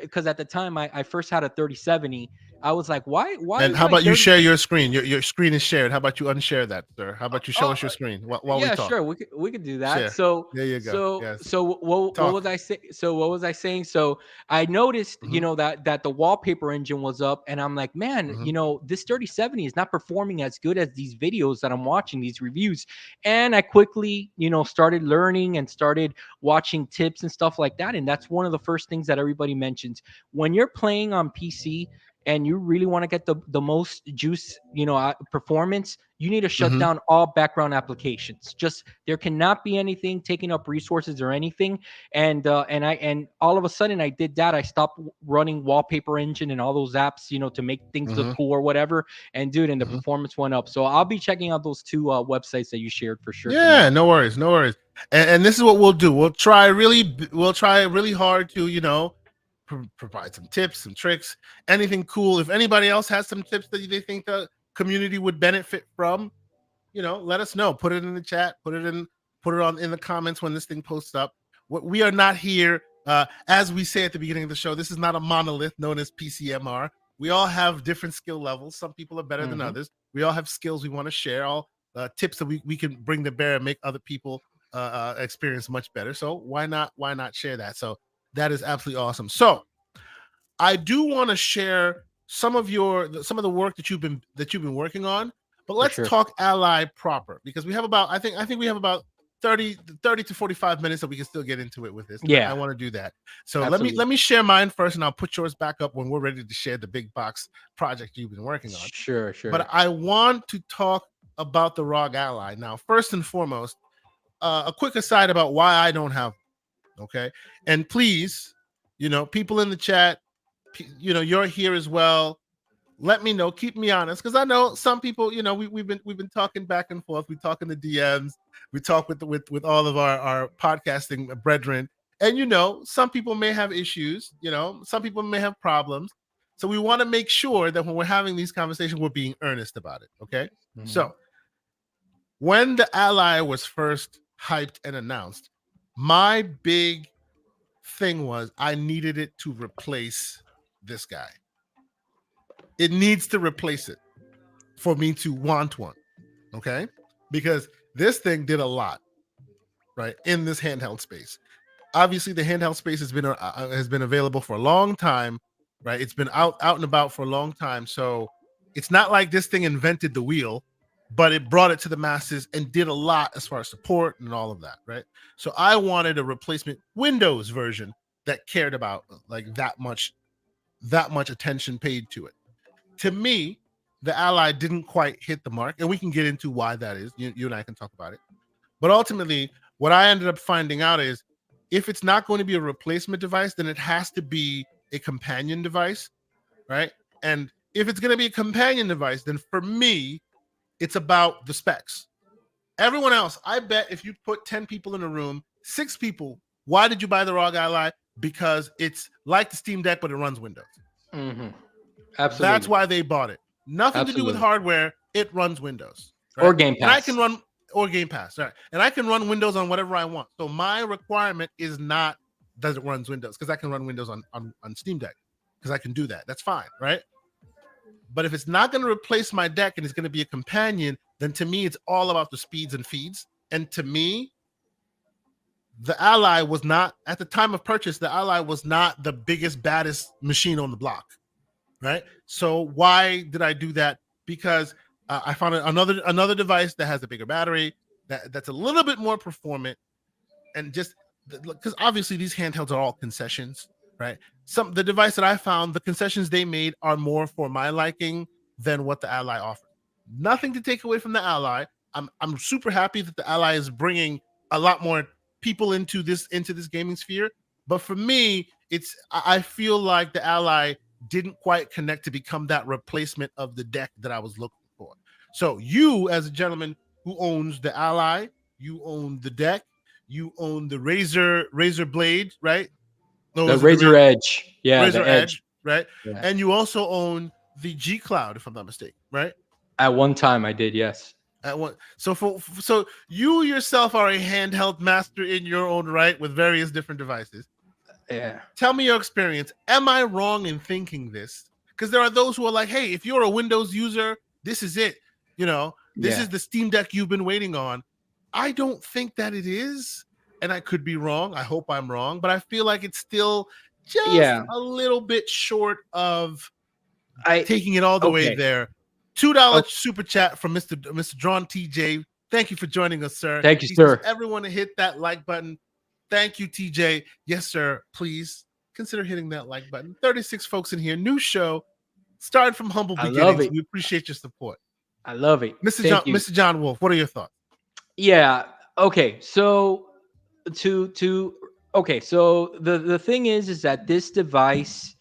because at the time I first had a 3070. I was like, why? And how about you share your screen? Your screen is shared. How about you unshare that, sir? How about you show us your screen while we talk? Sure. We could do that. Share. So there you go. So what was I saying? So I noticed, that the wallpaper engine was up, and I'm like, man, this 3070 is not performing as good as these videos that I'm watching, these reviews. And I quickly, started learning and started watching tips and stuff like that. And that's one of the first things that everybody mentions when you're playing on PC. And you really want to get the most juice, performance, you need to shut down all background applications. There cannot be anything taking up resources or anything. And all of a sudden I did that. I stopped running wallpaper engine and all those apps, to make things look cool or whatever. And the performance went up. So I'll be checking out those two websites that you shared for sure. Yeah, no worries. And this is what we'll do. We'll try really hard to, provide some tips, some tricks, anything cool. If anybody else has some tips that they think the community would benefit from, let us know. Put it in the chat. Put it on in the comments when this thing posts up. We are not here, as we say at the beginning of the show. This is not a monolith known as PCMR. We all have different skill levels. Some people are better than others. We all have skills we want to share. All tips that we can bring to bear and make other people experience much better. So why not share that? So that is absolutely awesome. So I do want to share some of the work that you've been working on, but let's talk Ally proper, because we have about I think we have about 30 to 45 minutes that we can still get into it with this. Yeah, I want to do that. So absolutely. let me share mine first, and I'll put yours back up when we're ready to share the big box project you've been working on. Sure. But I want to talk about the ROG Ally now. First and foremost, a quick aside about why I don't have them, okay? And please, people in the chat, you're here as well. Let me know. Keep me honest, because I know some people. We've been talking back and forth. We talk in the DMs. We talk with all of our podcasting brethren, and some people may have issues. Some people may have problems. So we want to make sure that when we're having these conversations, we're being earnest about it. Okay. Mm-hmm. So when the Ally was first hyped and announced, my big thing was I needed it to replace this guy. It needs to replace it for me to want one, okay? Because this thing did a lot, right, in this handheld space. Obviously, the handheld space has been available for a long time, right? It's been out and about for a long time. So it's not like this thing invented the wheel, but it brought it to the masses and did a lot as far as support and all of that, right? So I wanted a replacement Windows version that cared about like that much attention paid to it. To me, the Ally didn't quite hit the mark, and we can get into why that is. You and I can talk about it. But ultimately, what I ended up finding out is if it's not going to be a replacement device, then it has to be a companion device, right? And if it's going to be a companion device, then for me, it's about the specs. Everyone else, I bet if you put 10 people in a room, 6 people, why did you buy the ROG Ally? Because it's like the Steam Deck, but it runs Windows. Mm-hmm. Absolutely. That's why they bought it. Nothing to do with hardware. It runs Windows. Right? Or Game Pass. And I can run, or Game Pass. Right. And I can run Windows on whatever I want. So my requirement is not does it runs Windows, because I can run Windows on Steam Deck, because I can do that. That's fine. Right. But if it's not going to replace my deck and it's going to be a companion, then to me, it's all about the speeds and feeds. And to me, the Ally was not, at the time of purchase, the Ally was not the biggest, baddest machine on the block. Right. So why did I do that? Because I found another device that has a bigger battery, that's a little bit more performant, and just because obviously these handhelds are all concessions, right? The device that I found, the concessions they made are more for my liking than what the Ally offers. Nothing to take away from the Ally. I'm super happy that the Ally is bringing a lot more people into this gaming sphere. But for me, I feel like the Ally didn't quite connect to become that replacement of the deck that I was looking for. So you, as a gentleman who owns the Ally, you own the deck, you own the Razer Blade, right? No, the Razer Edge. Yeah, Razer the Edge, right? Yeah. And you also own the G Cloud, if I'm not mistaken, right? At one time I did, yes. So you yourself are a handheld master in your own right with various different devices. Yeah. Tell me your experience. Am I wrong in thinking this? Because there are those who are like, hey, if you're a Windows user, this is it. This is the Steam Deck you've been waiting on. I don't think that it is. And I could be wrong. I hope I'm wrong. But I feel like it's still just a little bit short of taking it all the way there. $2 super chat from Mr. Drawn TJ. Thank you for joining us, sir. Thank you, sir. Everyone to hit that like button. Thank you, TJ. Yes, sir. Please consider hitting that like button. 36 folks in here. New show. Started from humble beginnings. We appreciate your support. I love it. Mr. John Wolf, what are your thoughts? Yeah. Okay. So so the thing is that this device,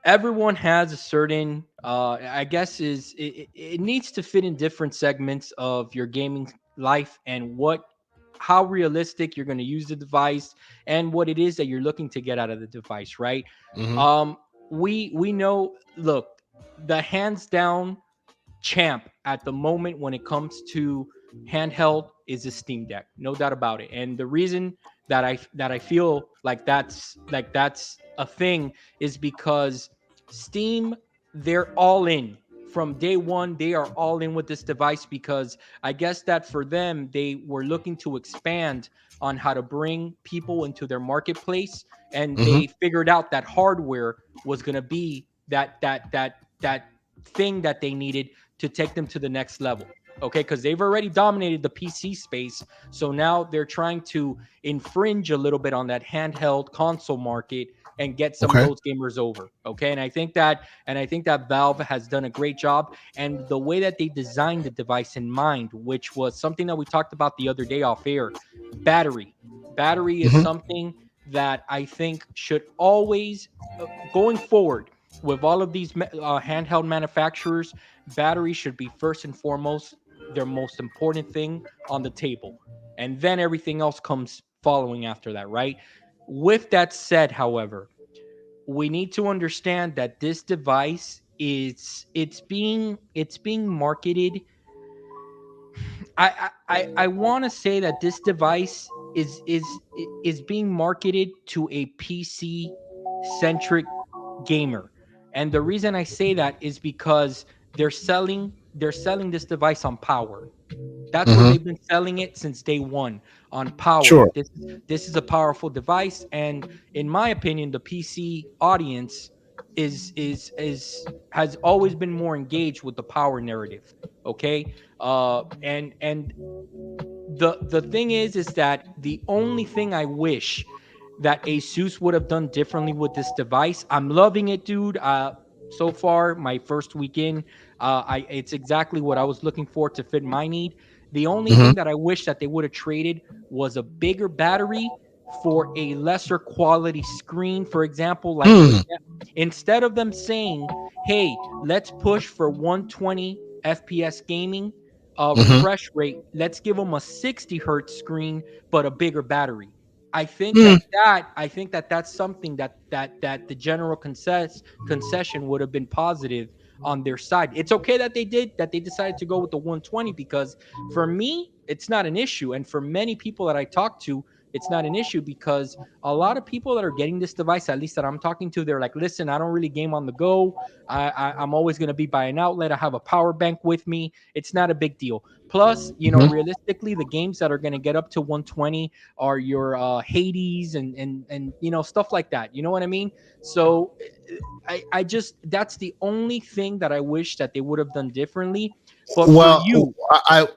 everyone has a certain I guess it needs to fit in different segments of your gaming life and how realistic you're going to use the device and what it is that you're looking to get out of the device, right? Mm-hmm. We know, look, the hands down champ at the moment when it comes to handheld is a Steam Deck, no doubt about it. And the reason that I feel like that's a thing is because Steam, they're all in from day one, they are all in with this device because I guess that for them, they were looking to expand on how to bring people into their marketplace, and they figured out that hardware was going to be that thing that they needed to take them to the next level. Okay, because they've already dominated the PC space, so now they're trying to infringe a little bit on that handheld console market and get some of those gamers over. Okay, and I think that Valve has done a great job, and the way that they designed the device in mind, which was something that we talked about the other day off air. Battery is something that I think should always, going forward with all of these handheld manufacturers, battery should be first and foremost their most important thing on the table, and then everything else comes following after that, right? With that said, however, we need to understand that this device it's being marketed. I want to say that this device is being marketed to a PC centric gamer, and the reason I say that is because they're selling this device on power. That's what they've been selling it since day one, on power. Sure. This is a powerful device, and in my opinion, the PC audience has always been more engaged with the power narrative. Okay, and the thing is that the only thing I wish that Asus would have done differently with this device. I'm loving it, dude. So far, my first weekend, it's exactly what I was looking for to fit my need. The only thing that I wish that they would have traded was a bigger battery for a lesser quality screen. For example, like instead of them saying, "Hey, let's push for 120 FPS gaming refresh rate, let's give them a 60 hertz screen but a bigger battery." I think that's something that the general concession would have been positive on their side. It's okay that they decided to go with the 120, because for me it's not an issue, and for many people that I talk to, it's not an issue, because a lot of people that are getting this device, at least that I'm talking to, they're like, listen, I don't really game on the go. I'm always going to be by an outlet. I have a power bank with me. It's not a big deal. Plus, realistically, the games that are going to get up to 120 are your Hades and stuff like that. You know what I mean? So I just, that's the only thing that I wish that they would have done differently. But Well, for you,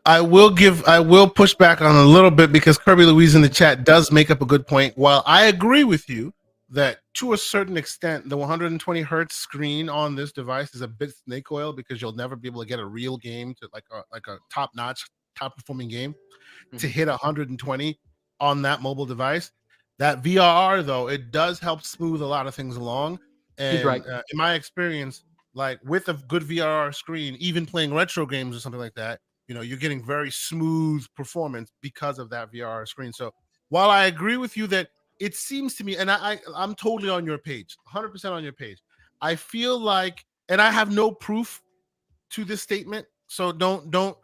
I will push back on a little bit, because Kirby Louise in the chat does make up a good point. While I agree with you that to a certain extent the 120 hertz screen on this device is a bit snake oil, because you'll never be able to get a real game to like a top notch, top performing game to hit 120 on that mobile device. That VRR though, it does help smooth a lot of things along. And he's right. in my experience, like with a good VRR screen, even playing retro games or something like that, you're getting very smooth performance because of that VRR screen. So while I agree with you that it seems to me, and I'm totally on your page, 100% on your page, I feel like, and I have no proof to this statement, so don't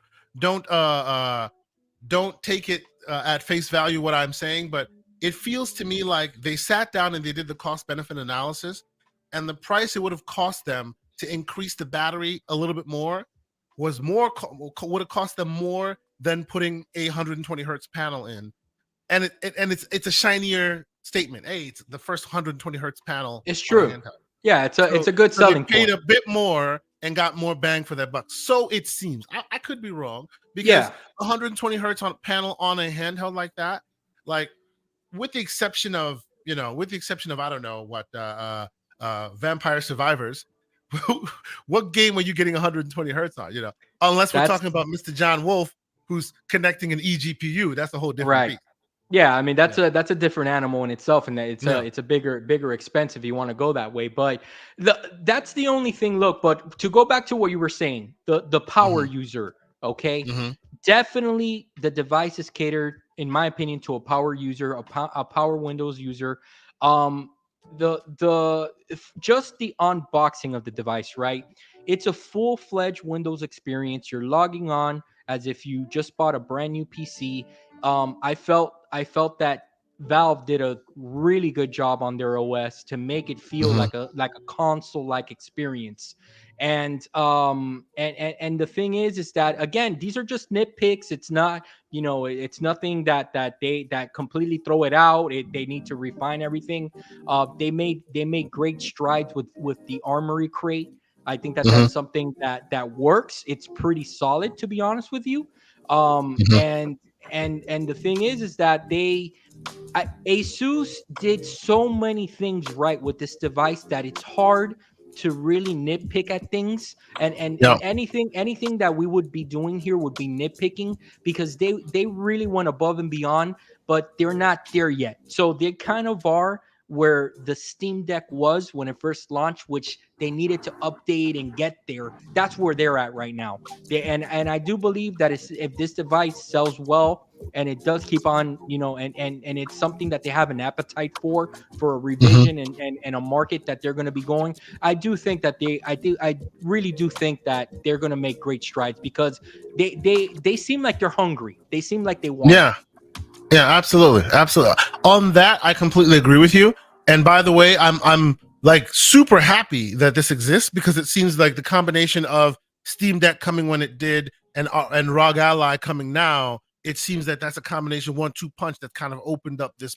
take it at face value what I'm saying, but it feels to me like they sat down and they did the cost benefit analysis, and the price it would have cost them to increase the battery a little bit more would have cost them more than putting a 120 hertz panel in. And it's a shinier statement. Hey, it's the first 120 hertz panel. It's true. Yeah, it's a good selling point. They paid a bit more and got more bang for their buck. So it seems. I could be wrong, because 120 hertz on panel on a handheld like that, like with the exception of I don't know what Vampire Survivors, what game are you getting 120 hertz on? Unless we're talking about Mr. John Wolf, who's connecting an eGPU. That's a whole different beast. Yeah, I mean that's a different animal in itself, and it's a bigger expense if you want to go that way. But that's the only thing. Look, but to go back to what you were saying, the power user, okay, definitely the device is catered, in my opinion, to a power user, a power Windows user. Just the unboxing of the device, right? It's a full-fledged Windows experience. You're logging on as if you just bought a brand new PC. I felt that Valve did a really good job on their OS to make it feel like a console-like experience. And the thing is that, again, these are just nitpicks. It's not, it's nothing that completely throw it out. They need to refine everything. They made great strides with the armory crate. I think that Mm-hmm. that's something that works. It's pretty solid, to be honest with you. Mm-hmm. And the thing is that Asus did so many things right with this device that it's hard to really nitpick at things. And Yeah. anything that we would be doing here would be nitpicking, because they really went above and beyond, but they're not there yet. So they kind of are where the Steam Deck was when it first launched, which they needed to update and get there. That's where they're at right now. And I do believe that if this device sells well, and it does keep on, and it's something that they have an appetite for a Mm-hmm. revision, and a market that they're going to be going. I do think that I really do think that they're going to make great strides, because they seem like they're hungry. They seem like they want it. Yeah. Yeah, absolutely, absolutely. On that, I completely agree with you. And by the way, I'm like super happy that this exists, because it seems like the combination of Steam Deck coming when it did, and ROG Ally coming now, it seems that that's a combination 1-2 punch that kind of opened up this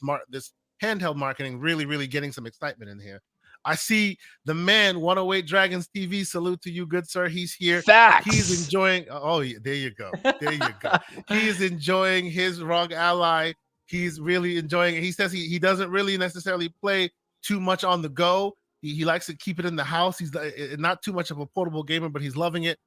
handheld marketing, really, really getting some excitement in here. I see the man 108 Dragons TV. Salute to you, good sir. He's here. Facts. He's enjoying. Oh, yeah, there you go. There you go. He is enjoying his ROG Ally. He's really enjoying it. He says he doesn't really necessarily play too much on the go. He likes to keep it in the house. He's not too much of a portable gamer, but he's loving it.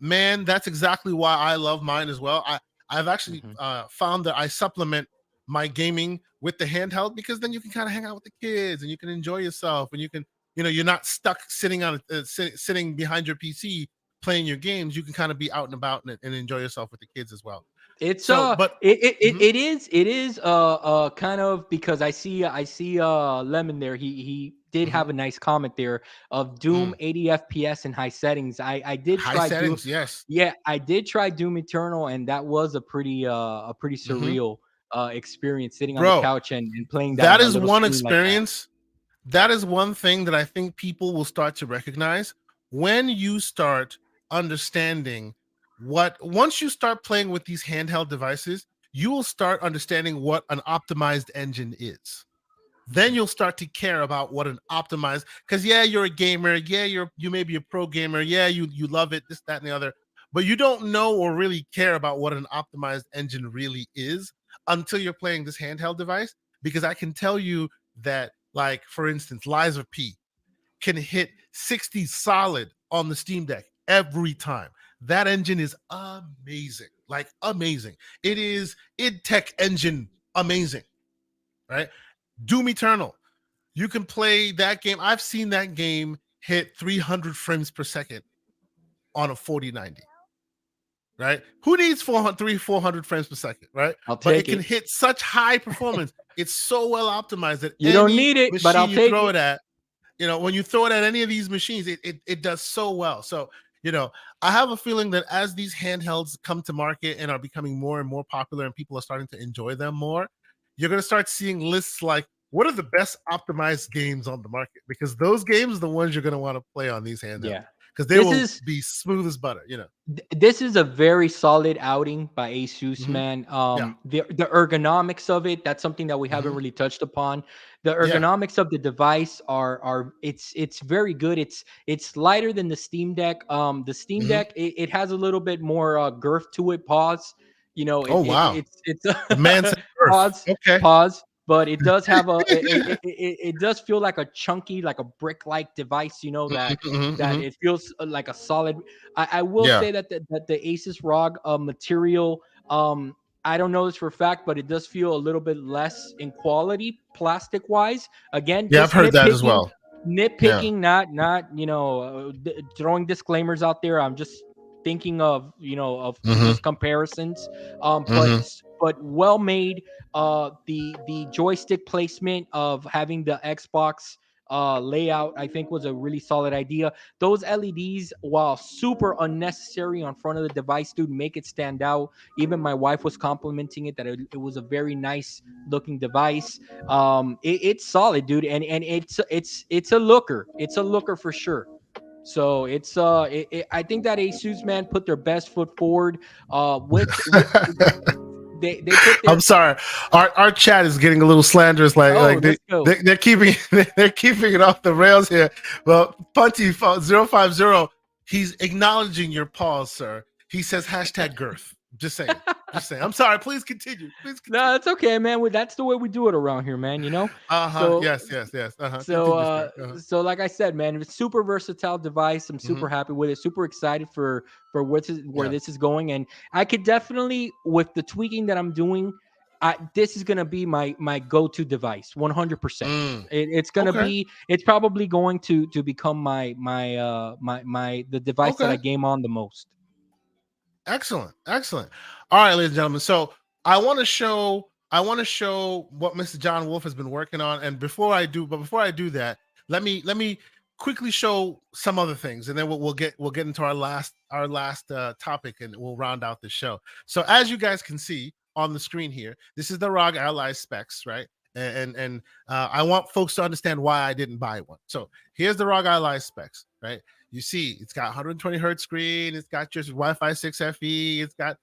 Man, that's exactly why I love mine as well. I've actually found that I supplement my gaming with the handheld, because then you can kind of hang out with the kids and you can enjoy yourself, and you can, you're not stuck sitting on sitting behind your PC playing your games. You can kind of be out and about and enjoy yourself with the kids as well. It's So, but it is kind of, because I see Lemon there. He did have a nice comment there of Doom 80 FPS in high settings. I did high try settings, Doom. yes. Yeah, I did try Doom Eternal, and that was a pretty surreal experience, sitting on the Bro, couch and playing that that on a is little one screen like that. experience. That is one thing that I think people will start to recognize when you start understanding once you start playing with these handheld devices, you will start understanding what an optimized engine is. Then you'll start to care about what an optimized, because yeah, you're a gamer, yeah, you may be a pro gamer, yeah, you love it, this, that, and the other, but you don't know or really care about what an optimized engine really is until you're playing this handheld device. Because I can tell you that, like, for instance, Lies of P can hit 60 solid on the Steam Deck every time. That engine is amazing, like amazing. It is id Tech engine amazing, right? Doom Eternal, you can play that game. I've seen that game hit 300 frames per second on a 4090, right? Who needs 400 frames per second, right? I'll But it take can it. hit such high performance. It's so well optimized that You don't any need it, but I'll machine you take throw it. it at, when you throw it at any of these machines, it does so well. So, I have a feeling that as these handhelds come to market and are becoming more and more popular and people are starting to enjoy them more, you're going to start seeing lists like, what are the best optimized games on the market? Because those games are the ones you're going to want to play on these handhelds, Yeah. because they This will is be smooth as butter, this is a very solid outing by Asus, Mhm. man. Yeah. The ergonomics of it, that's something that we haven't Mhm. really touched upon. The Yeah. ergonomics of the device are it's very good. It's lighter than the Steam Deck. The Steam Mhm. Deck, it has a little bit more girth to it. Pause. Oh, wow. It's The man said Earth. pause, Okay. pause. But it does have it does feel like a chunky, like a brick-like device. That Mhm, that mhm. it feels like a solid. I will Yeah. say that the Asus ROG material, I don't know this for a fact, but it does feel a little bit less in quality plastic wise. Again, Yeah, I've just heard that as well. Yeah. nitpicking, not throwing disclaimers out there. I'm just thinking of Mhm. just comparisons. Mhm. But well made. The joystick placement of having the Xbox layout, I think, was a really solid idea. Those LEDs, while super unnecessary on front of the device, dude, make it stand out. Even my wife was complimenting it, that it was a very nice looking device. It's solid, dude, and it's a looker. It's a looker for sure. So it's I think that ASUS, man, put their best foot forward. With they put their I'm sorry. Our chat is getting a little slanderous. Like let's go. they're keeping they're keeping it off the rails here. Well, Punty 050, he's acknowledging your pause, sir. He says hashtag girth. Just saying. Just saying. I'm sorry. Please continue. Please continue. No, it's okay, man. That's the way we do it around here, man. You know. So, yes. So, so like I said, man, it's a super versatile device. I'm super happy with it. Super excited for where this is going, and I could definitely, with the tweaking that I'm doing, this is gonna be my go-to device, 100%. It's gonna be. It's probably going to become my the device that I game on the most. Excellent. All right, ladies and gentlemen. So I want to show what Mr. John Wolf has been working on. And before I do that, let me quickly show some other things, and then we'll get into our last topic, and we'll round out the show. So as you guys can see on the screen here, this is the ROG Ally specs, right? And I want folks to understand why I didn't buy one. So here's the ROG Ally specs, right? You see, it's got 120 hertz screen. It's got your Wi-Fi 6 FE. It's got,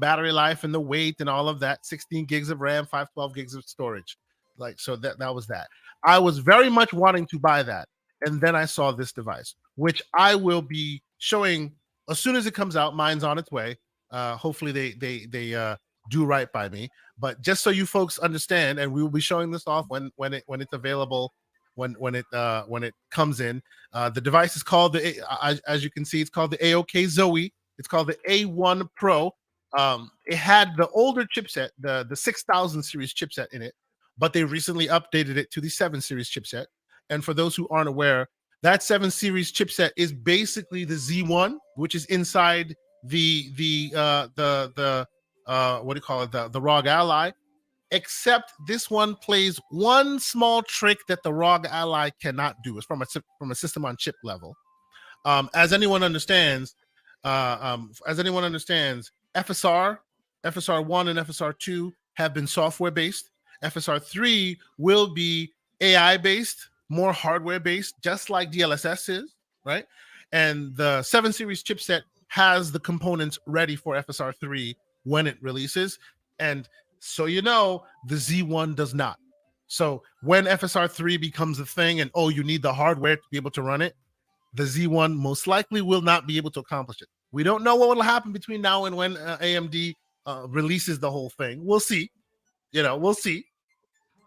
battery life and the weight and all of that. 16 gigs of RAM, 512 gigs of storage. Like, so that was that. I was very much wanting to buy that, and then I saw this device, which I will be showing as soon as it comes out. Mine's on its way. Hopefully they do right by me. But just so you folks understand, and we will be showing this off when it's available. When it comes in, the device is called as you can see, it's called the AOKZoe. It's called the A1 Pro. It had the older chipset, the 6000 series chipset in it, but they recently updated it to the 7 series chipset. And for those who aren't aware, that 7 series chipset is basically the Z1, which is inside the what do you call it, the ROG Ally. Except this one plays one small trick that the ROG Ally cannot do. It's from a system on chip level. As anyone understands, FSR 1 and FSR 2 have been software based. FSR 3 will be AI based, more hardware based, just like DLSS is, right? And the 7 series chipset has the components ready for FSR 3 when it releases. And so the Z1 does not. So when FSR 3 becomes a thing and you need the hardware to be able to run it, the Z1 most likely will not be able to accomplish it. We don't know what will happen between now and when AMD releases the whole thing. We'll see. We'll see.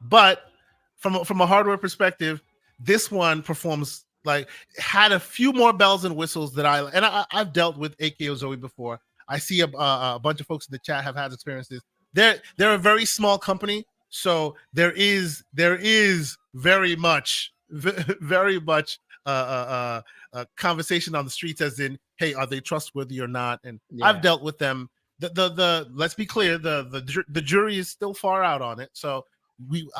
But from a hardware perspective, this one performs had a few more bells and whistles that I've dealt with AOKZoe before. I see a bunch of folks in the chat have had experiences. They're a very small company, so there is very much a conversation on the streets, as in, hey, are they trustworthy or not? And I've dealt with them. The let's be clear, the jury is still far out on it. So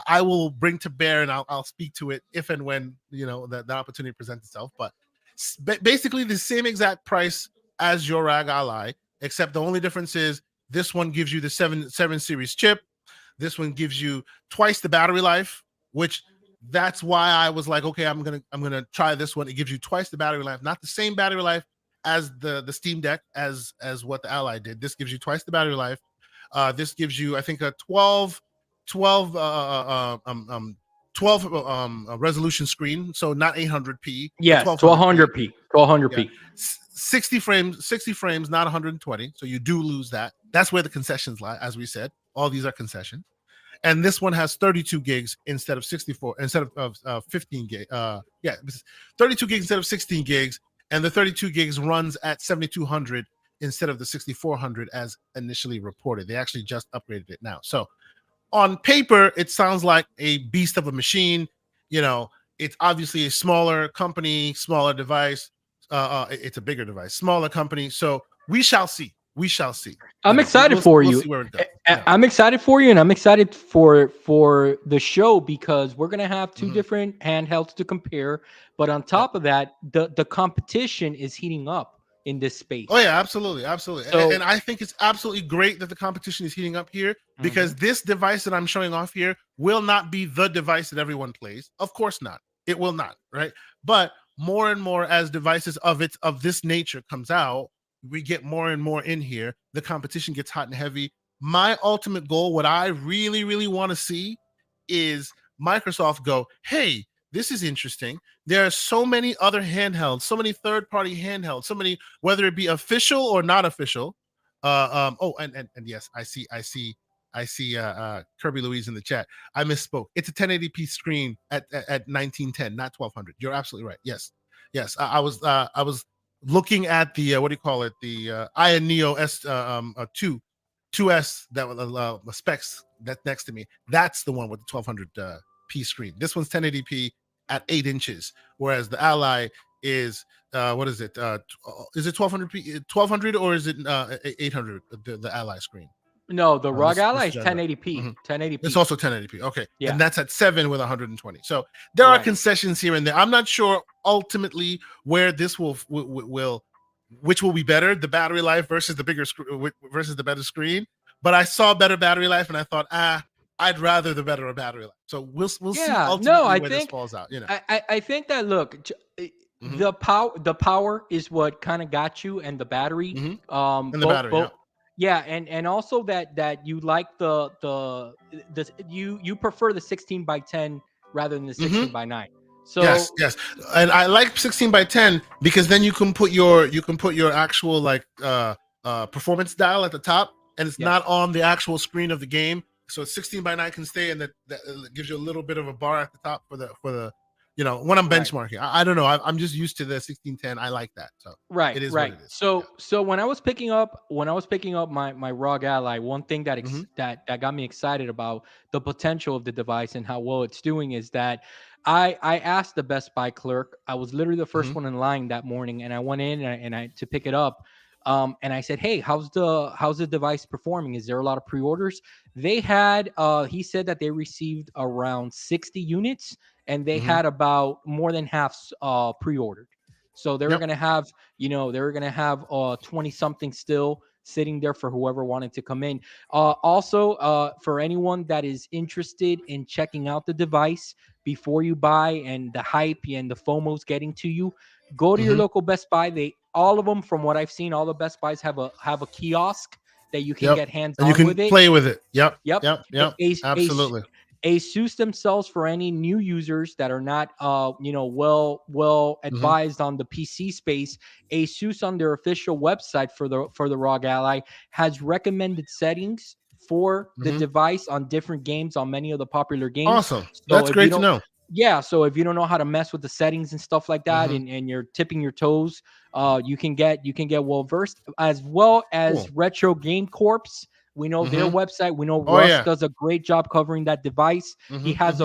I will bring to bear, and I'll speak to it if and when the opportunity presents itself. But basically the same exact price as your ROG Ally, except the only difference is this one gives you the 7 series chip. This one gives you twice the battery life, which that's why I was like, okay, I'm gonna try this one. It gives you twice the battery life, not the same battery life as the Steam Deck, as what the Ally did. This gives you twice the battery life. This gives you, I think, a 12 resolution screen, so not 800p. Yes, 1200p. 1200p. Yeah. 60 frames, not 120. So you do lose that. That's where the concessions lie, as we said. All these are concessions. And this one has 32 gigs instead of 64, instead of 15 gig. 32 gigs instead of 16 gigs. And the 32 gigs runs at 7200 instead of the 6400 as initially reported. They actually just upgraded it now. So on paper, it sounds like a beast of a machine. It's obviously a smaller company, smaller device. It's a bigger device, smaller company. So we shall see. I'm excited for you. I'm excited for you, and I'm excited for the show, because we're gonna have two different handhelds to compare. But on top of that, the competition is heating up in this space. Oh yeah, absolutely. So, and I think it's absolutely great that the competition is heating up here, because this device that I'm showing off here will not be the device that everyone plays. Of course not. It will not, right? But more and more as devices of this nature comes out, we get more and more in here. The competition gets hot and heavy. My ultimate goal, what I really, really want to see, is Microsoft go, hey, this is interesting. There are so many other handhelds, so many third-party handhelds, so many, whether it be official or not official. And yes, I see Kirby Louise in the chat. I misspoke. It's a 1080p screen at 1910, not 1200. You're absolutely right. Yes. I was looking at the what do you call it? The Aya Neo S 2S that was specs that's next to me. That's the one with the 1200p screen. This one's 1080p at 8 inches, whereas the Ally is what is it? Is it 1200p 1200 or is it 800? The Ally screen. No, the ROG Ally is 1080p. Mm-hmm. 1080p. It's also 1080p. Okay. Yeah. And that's at 7 with 120. So there are concessions here and there. I'm not sure ultimately where this will which will be better, the battery life versus the bigger versus the better screen. But I saw better battery life and I thought, I'd rather the better battery life. So we'll see ultimately where this falls out. You know, I think that the power is what kind of got you, and the battery. And the battery. Yeah, and also that you like you prefer the 16:10 rather than the 16:9. So yes, and I like 16:10 because then you can put your actual like performance dial at the top, and it's not on the actual screen of the game. So 16:9 can stay, and that gives you a little bit of a bar at the top for the when I'm benchmarking. I don't know. I'm just used to the 16:10. I like that. So it is what it is. So when I was picking up my ROG Ally, one thing that that got me excited about the potential of the device and how well it's doing is that I asked the Best Buy clerk. I was literally the first one in line that morning, and I went in and I to pick it up. And I said, hey, how's the device performing? Is there a lot of pre-orders? They had he said that they received around 60 units, and they had about more than half pre-ordered. So they were gonna have 20 something still sitting there for whoever wanted to come in. Also, for anyone that is interested in checking out the device before you buy, and the hype and the FOMO's getting to you, go to your local Best Buy. All of them, from what I've seen, all the Best Buys have a kiosk that you can get hands on with it. Play with it. Yep. Absolutely. ASUS themselves, for any new users that are not well advised on the PC space, ASUS on their official website for the ROG Ally has recommended settings for the device on different games, on many of the popular games. Awesome. That's great to know. Yeah, so if you don't know how to mess with the settings and stuff like that, and you're tipping your toes, you can get well versed, as well as Retro Game Corps. We know their website. We know Russ does a great job covering that device. He has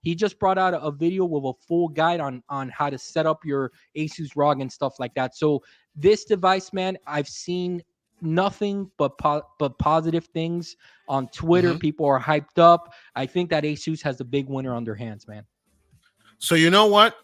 he just brought out a video with a full guide on how to set up your ASUS ROG and stuff like that. So this device, man, I've seen nothing but positive things on Twitter. People are hyped up. I think that ASUS has the big winner on their hands, man. So you know what?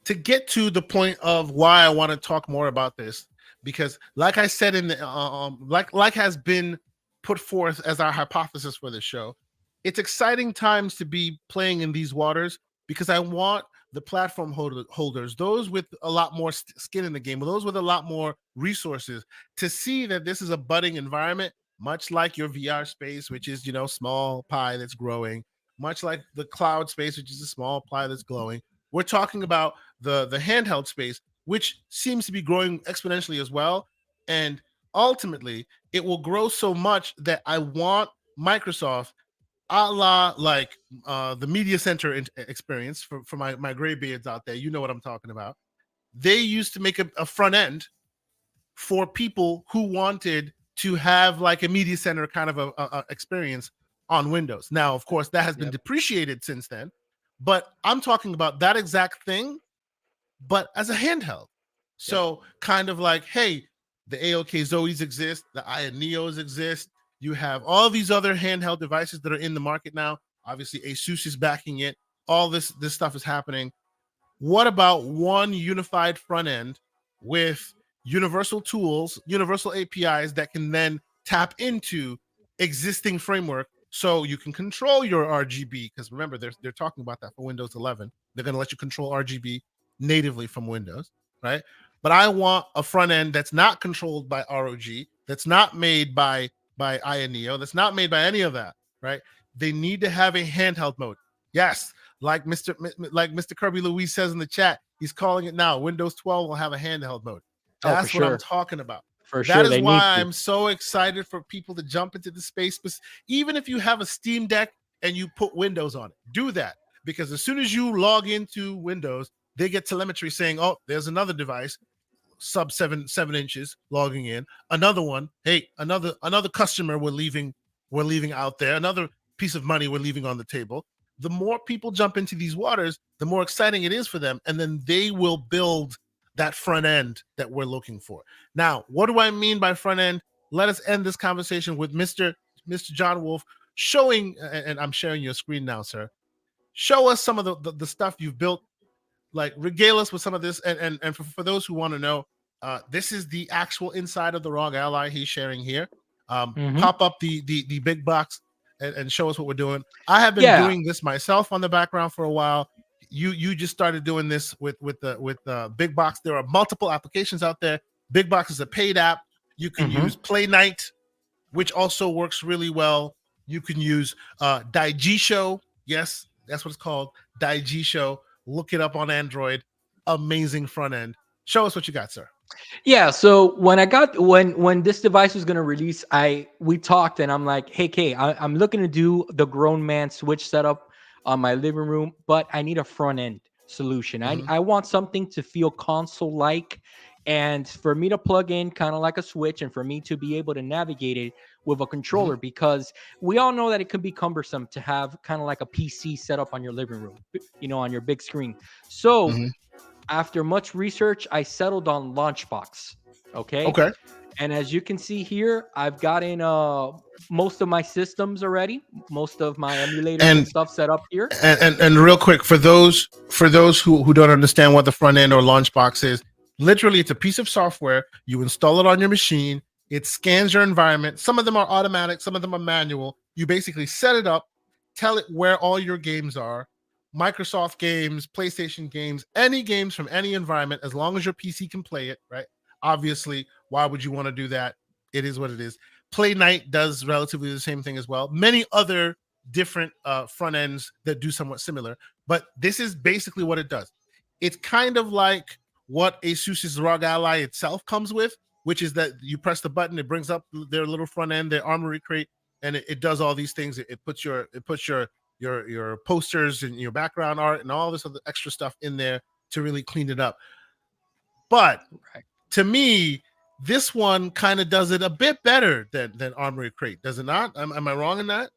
To get to the point of why I want to talk more about this, because like I said in the like has been put forth as our hypothesis for the show, it's exciting times to be playing in these waters, because I want the platform holders, those with a lot more skin in the game, those with a lot more resources, to see that this is a budding environment, much like your VR space, which is, small pie that's growing, much like the cloud space, which is a small pie that's glowing. We're talking about the handheld space, which seems to be growing exponentially as well. And ultimately, it will grow so much that I want Microsoft, a la like the media center experience for my gray beards out there. You know what I'm talking about. They used to make a front end for people who wanted to have like a media center kind of a experience on Windows. Now, of course, that has been depreciated since then, but I'm talking about that exact thing, but as a handheld. So kind of like, hey, the AOKZoes exist, the Aya Neos exist. You have all these other handheld devices that are in the market now. Obviously, ASUS is backing it. All this stuff is happening. What about one unified front end with universal tools, universal APIs that can then tap into existing framework, so you can control your RGB? Because remember, they're talking about that for Windows 11. They're going to let you control RGB natively from Windows, right? But I want a front end that's not controlled by ROG, that's not made by Ioneo, that's not made by any of that, right? They need to have a handheld mode. Yes, like Mr. Kirby Louise says in the chat, he's calling it now. Windows 12 will have a handheld mode. That's what I'm talking about. For That sure, is why I'm so excited for people to jump into the space. Even if you have a Steam Deck and you put Windows on it, do that. Because as soon as you log into Windows, they get telemetry saying, oh, there's another device, sub 7 inches logging in. Another one, hey, another customer we're leaving out there. Another piece of money we're leaving on the table. The more people jump into these waters, the more exciting it is for them. And then they will build that front end that we're looking for. Now, what do I mean by front end? Let us end this conversation with Mr. John Wolf showing, and I'm sharing your screen now, sir. Show us some of the stuff you've built. Like, regale us with some of this. And for those who want to know, this is the actual inside of the ROG Ally he's sharing here. Pop up the big box and show us what we're doing. I have been doing this myself on the background for a while. You just started doing this with Bigbox. There are multiple applications out there. Bigbox is a paid app. You can use Play Night, which also works really well. You can use Show. Yes, that's what it's called, Show. Look it up on Android. Amazing front end. Show us what you got, sir. Yeah, so when this device was going to release, we talked and I'm like, hey Kay, I'm looking to do the grown man switch setup on my living room, but I need a front end solution. I want something to feel console like, and for me to plug in kind of like a switch, and for me to be able to navigate it with a controller, because we all know that it can be cumbersome to have kind of like a PC set up on your living room, on your big screen. So after much research, I settled on Launchbox. Okay. And as you can see here, I've gotten most of my systems already, most of my emulators and stuff set up here. And real quick, for those who don't understand what the front end or Launchbox is, literally it's a piece of software. You install it on your machine. It scans your environment. Some of them are automatic, some of them are manual. You basically set it up, tell it where all your games are. Microsoft games, PlayStation games, any games from any environment, as long as your PC can play it, right? Obviously, why would you want to do that? It is what it is. Play Night does relatively the same thing as well. Many other different front ends that do somewhat similar, but this is basically what it does. It's kind of like what ASUS's ROG Ally itself comes with, which is that you press the button, it brings up their little front end, their armory crate, and it does all these things. It puts your posters and your background art and all this other extra stuff in there to really clean it up. But to me, this one kind of does it a bit better than Armory Crate, does it not? Am I wrong in that?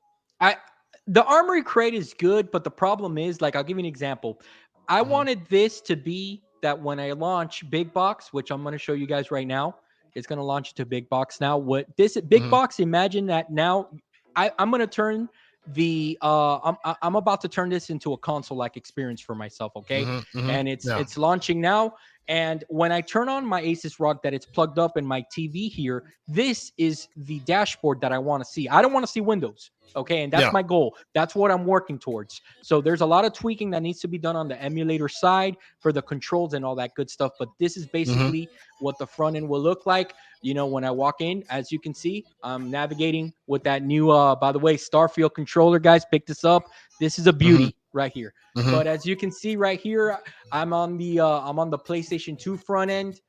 The Armory Crate is good, but the problem is, like, I'll give you an example. I wanted this to be that when I launch Big Box, which I'm going to show you guys right now, it's going to launch to Big Box now. What this Big Box? Imagine that now. I'm going to turn the I'm about to turn this into a console-like experience for myself. Okay, and it's launching now. And when I turn on my Asus ROG that it's plugged up in my TV here, this is the dashboard that I want to see. I don't want to see Windows. Okay. And that's my goal. That's what I'm working towards. So there's a lot of tweaking that needs to be done on the emulator side for the controls and all that good stuff. But this is basically what the front end will look like. You know, when I walk in, as you can see, I'm navigating with that new, by the way, Starfield controller, guys, pick this up. This is a beauty right here. But as you can see right here, I'm on the PlayStation 2 front end.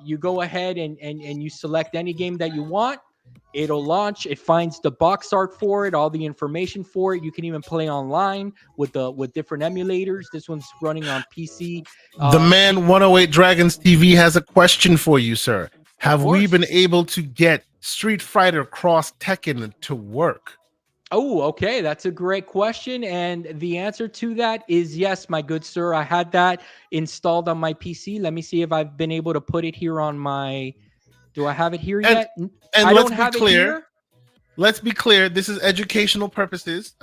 You go ahead and you select any game that you want. It'll launch. It finds the box art for it, all the information for it. You can even play online with different emulators. This one's running on PC. The man 108 Dragons TV has a question for you, sir. Have we been able to get Street Fighter Cross Tekken to work? Oh, okay. That's a great question. And the answer to that is yes, my good sir. I had that installed on my PC. Let me see if I've been able to put it here on my... Do I have it here yet? And let's be clear. Let's be clear. This is educational purposes.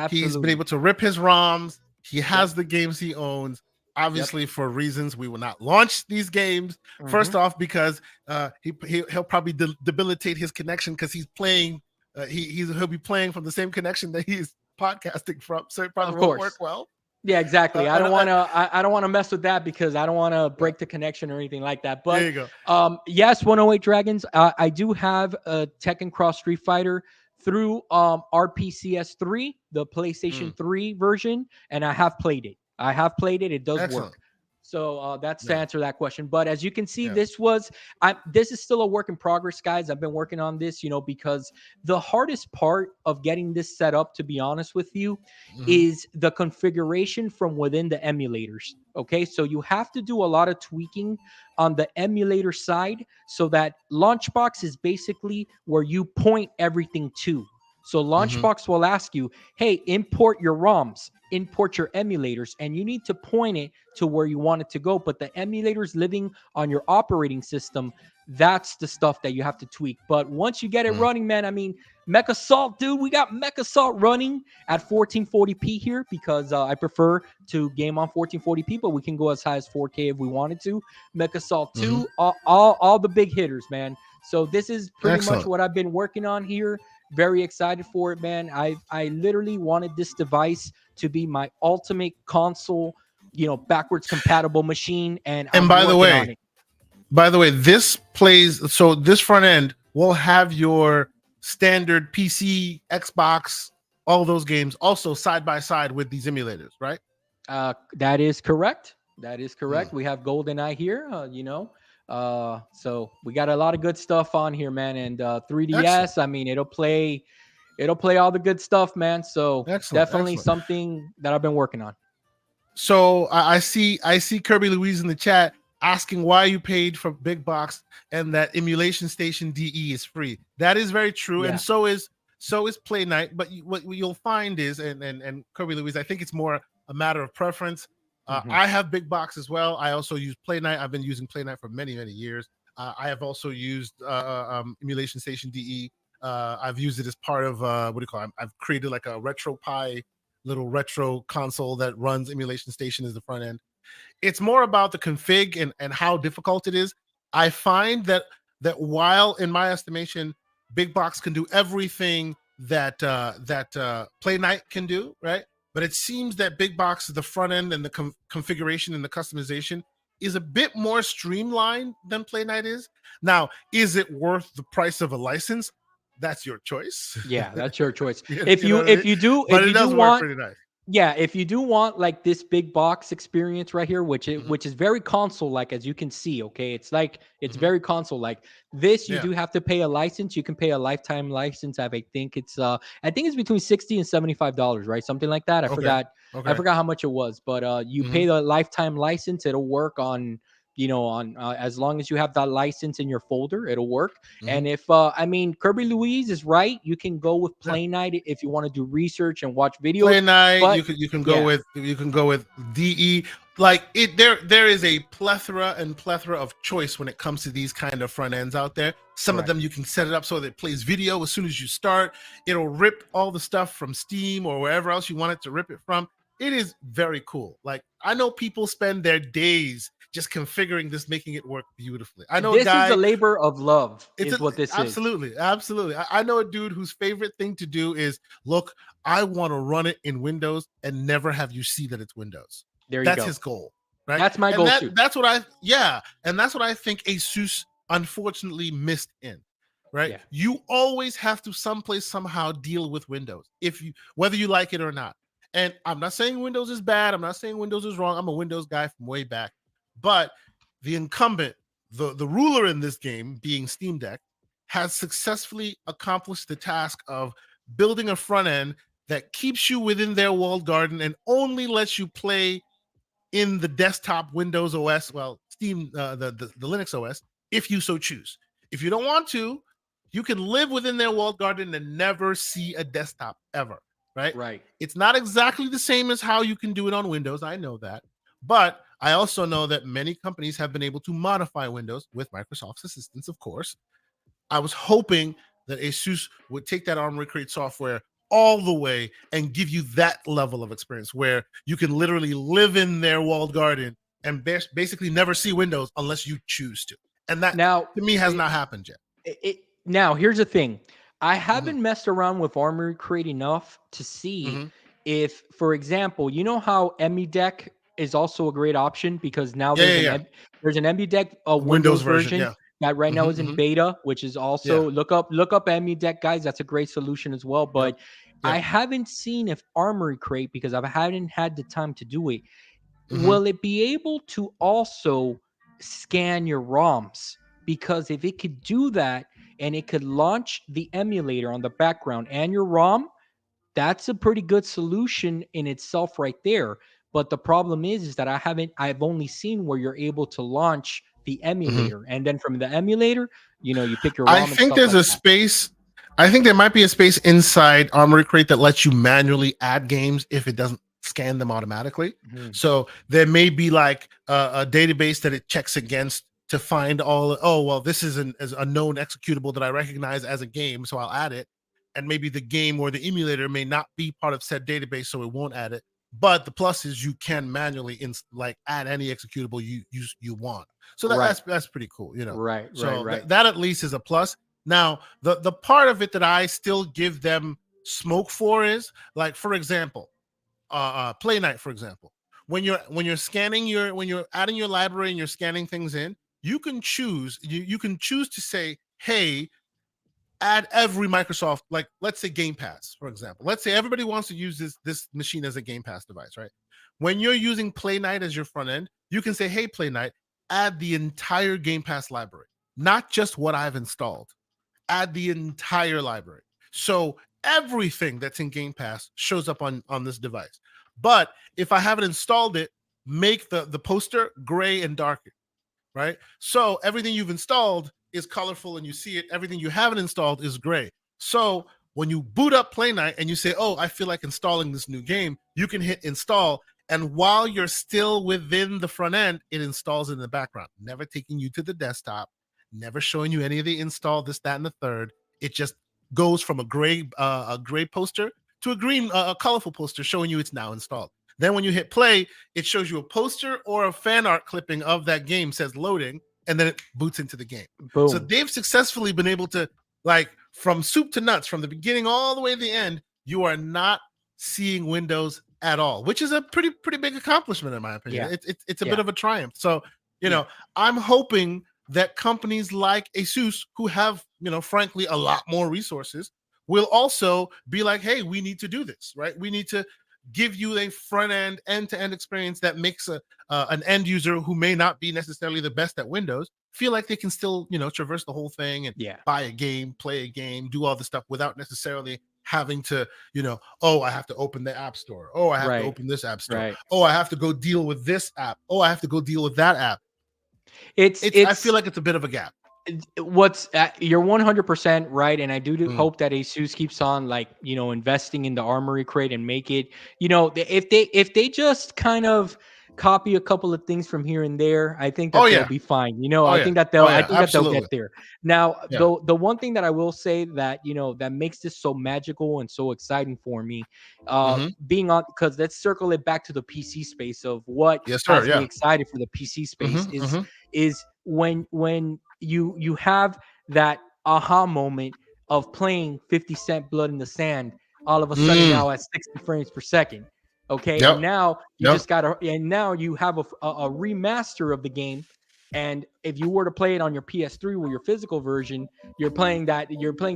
He's been able to rip his ROMs. He has the games he owns. Obviously, for reasons we will not launch these games. First off, because he'll probably debilitate his connection because he's playing. He'll be playing from the same connection that he's podcasting from, so it probably won't work well. Yeah, exactly. I And don't want to. I don't want to mess with that because I don't want to break the connection or anything like that. But there you go. yes, 108 Dragons. I do have a Tekken Cross Street Fighter through RPCS3, the PlayStation 3 version, and I have played it. I have played it. It does Excellent. work. So that's to Yeah. answer that question. But as you can see, Yeah. this is still a work in progress, guys. I've been working on this, because the hardest part of getting this set up, to be honest with you, is the configuration from within the emulators. Okay, so you have to do a lot of tweaking on the emulator side so that Launchbox is basically where you point everything to. So Launchbox will ask you, hey, import your ROMs, import your emulators, and you need to point it to where you want it to go. But the emulators living on your operating system, that's the stuff that you have to tweak. But once you get it running, man, I mean, Mecha Salt, dude, we got Mecha Salt running at 1440p here because I prefer to game on 1440p, but we can go as high as 4K if we wanted to. Mecha Salt 2, all the big hitters, man. So this is pretty much what I've been working on here. Very excited for it, man. I literally wanted this device to be my ultimate console, backwards compatible machine. And by the way, this front end will have your standard PC, Xbox, all those games also side by side with these emulators, right? That is correct. We have GoldenEye here, so we got a lot of good stuff on here, man. And 3DS, excellent. I mean, it'll play all the good stuff, man. So definitely something that I've been working on. So I see Kirby Louise in the chat asking why you paid for Big Box and that Emulation Station DE is free. That is very true, and so is Play Night. But what you'll find is, and Kirby Louise, I think it's more a matter of preference. I have Big Box as well. I also use Play Night. I've been using Play Night for many years. I have also used Emulation Station DE. I've used it as part of I've created like a RetroPie little retro console that runs Emulation Station as the front end. It's more about the config and how difficult it is. I find that while in my estimation, Big Box can do everything that Play Night can do, right? But it seems that Big Box, the front end and the configuration and the customization is a bit more streamlined than Play Night is. Now, is it worth the price of a license? That's your choice. Yeah, that's your choice. If you do work pretty nice. Yeah, if you do want like this Big Box experience right here, which is very console-like, as you can see, okay? It's like very console-like. This you do have to pay a license. You can pay a lifetime license. I think it's between $60 and $75, right? Something like that. I forgot how much it was, but you pay the lifetime license. It'll work on as long as you have that license in your folder, it'll work. And if Kirby Louise is right, you can go with Play Night if you want to do research and watch videos. Play Night, you can go with DE. Like there is a plethora of choice when it comes to these kind of front ends out there. Some of them you can set it up so that it plays video as soon as you start. It'll rip all the stuff from Steam or wherever else you want it to rip it from. It is very cool. Like, I know people spend their days just configuring this, making it work beautifully. I know this is a labor of love. What this is. Absolutely. I know a dude whose favorite thing to do is, look, I want to run it in Windows and never have you see that it's Windows. That's his goal, right? That's my goal too. That's what I think ASUS unfortunately missed in. Right? Yeah. You always have to somehow deal with Windows, whether you like it or not. And I'm not saying Windows is bad. I'm not saying Windows is wrong. I'm a Windows guy from way back. But the incumbent, the ruler in this game, being Steam Deck, has successfully accomplished the task of building a front end that keeps you within their walled garden and only lets you play in the desktop Windows OS, Steam, the Linux OS, if you so choose. If you don't want to, you can live within their walled garden and never see a desktop ever. Right. It's not exactly the same as how you can do it on Windows. I know that. But I also know that many companies have been able to modify Windows with Microsoft's assistance, of course. I was hoping that ASUS would take that Armory Crate software all the way and give you that level of experience where you can literally live in their walled garden and basically never see Windows unless you choose to. And that, to me, has not happened yet. Now, here's the thing. I haven't messed around with Armory Crate enough to see if, for example, you know how EmuDeck is also a great option because now Yeah. there's an EmuDeck Windows Windows version. version Yeah. that right now is in beta, which is also look up EmuDeck, guys. That's a great solution as well. But I haven't seen if Armory Crate, because I haven't had the time to do it. Will it be able to also scan your ROMs? Because if it could do that and it could launch the emulator on the background and your ROM, that's a pretty good solution in itself right there. But the problem is that I've only seen where you're able to launch the emulator. And then from the emulator, you pick your I ROM and think stuff there's like a that. space. I think there might be a space inside Armory Crate that lets you manually add games if it doesn't scan them automatically. So there may be like a database that it checks against to find all. Oh, well, this is a known executable that I recognize as a game, so I'll add it. And maybe the game or the emulator may not be part of said database, so it won't add it. But the plus is you can manually add any executable you want. So that's pretty cool, Right. That at least is a plus. Now, the part of it that I still give them smoke for is, like, for example, Play Night, for example. When you're adding your library and you're scanning things in, you can choose to say, hey, add every Microsoft, like, let's say Game Pass, for example. Let's say everybody wants to use this machine as a Game Pass device, right? When you're using Play Night as your front end, you can say, hey, Play Night, add the entire Game Pass library, not just what I've installed. Add the entire library. So everything that's in Game Pass shows up on this device. But if I haven't installed it, make the poster gray and darker, right? So everything you've installed is colorful and you see it. Everything you haven't installed is gray. So when you boot up Play Night and you say, oh, I feel like installing this new game, you can hit install. And while you're still within the front end, it installs in the background, never taking you to the desktop, never showing you any of the install, this, that, and the third. It just goes from a gray poster to a colorful poster showing you it's now installed. Then when you hit play, it shows you a poster or a fan art clipping of that game, says loading, and then it boots into the game. Boom. So they've successfully been able to, like, from soup to nuts, from the beginning all the way to the end, you are not seeing Windows at all, which is a pretty big accomplishment in my opinion. It's a bit of a triumph. So, I'm hoping that companies like ASUS, who have, frankly, a lot more resources, will also be like, hey, we need to do this, right? We need to give you a front-end, end-to-end experience that makes an end user who may not be necessarily the best at Windows feel like they can still, traverse the whole thing and buy a game, play a game, do all the stuff without necessarily having to, oh, I have to open the app store. Oh, I have to open this app store. Oh, I have to go deal with this app. Oh, I have to go deal with that app. I feel like it's a bit of a gap. You're 100% right, and I do hope that ASUS keeps on, like, investing in the Armory Crate and make it, if they just kind of copy a couple of things from here and there, I think that they'll be fine. I think that they'll get there. Now, the one thing that I will say that that makes this so magical and so exciting for me, being on, because let's circle it back to the PC space of what has me excited for the PC space is when you have that aha moment of playing 50 Cent Blood in the Sand all of a sudden now at 60 frames per second. Okay. And now you just now you have a remaster of the game. And if you were to play it on your PS3 with your physical version, you're playing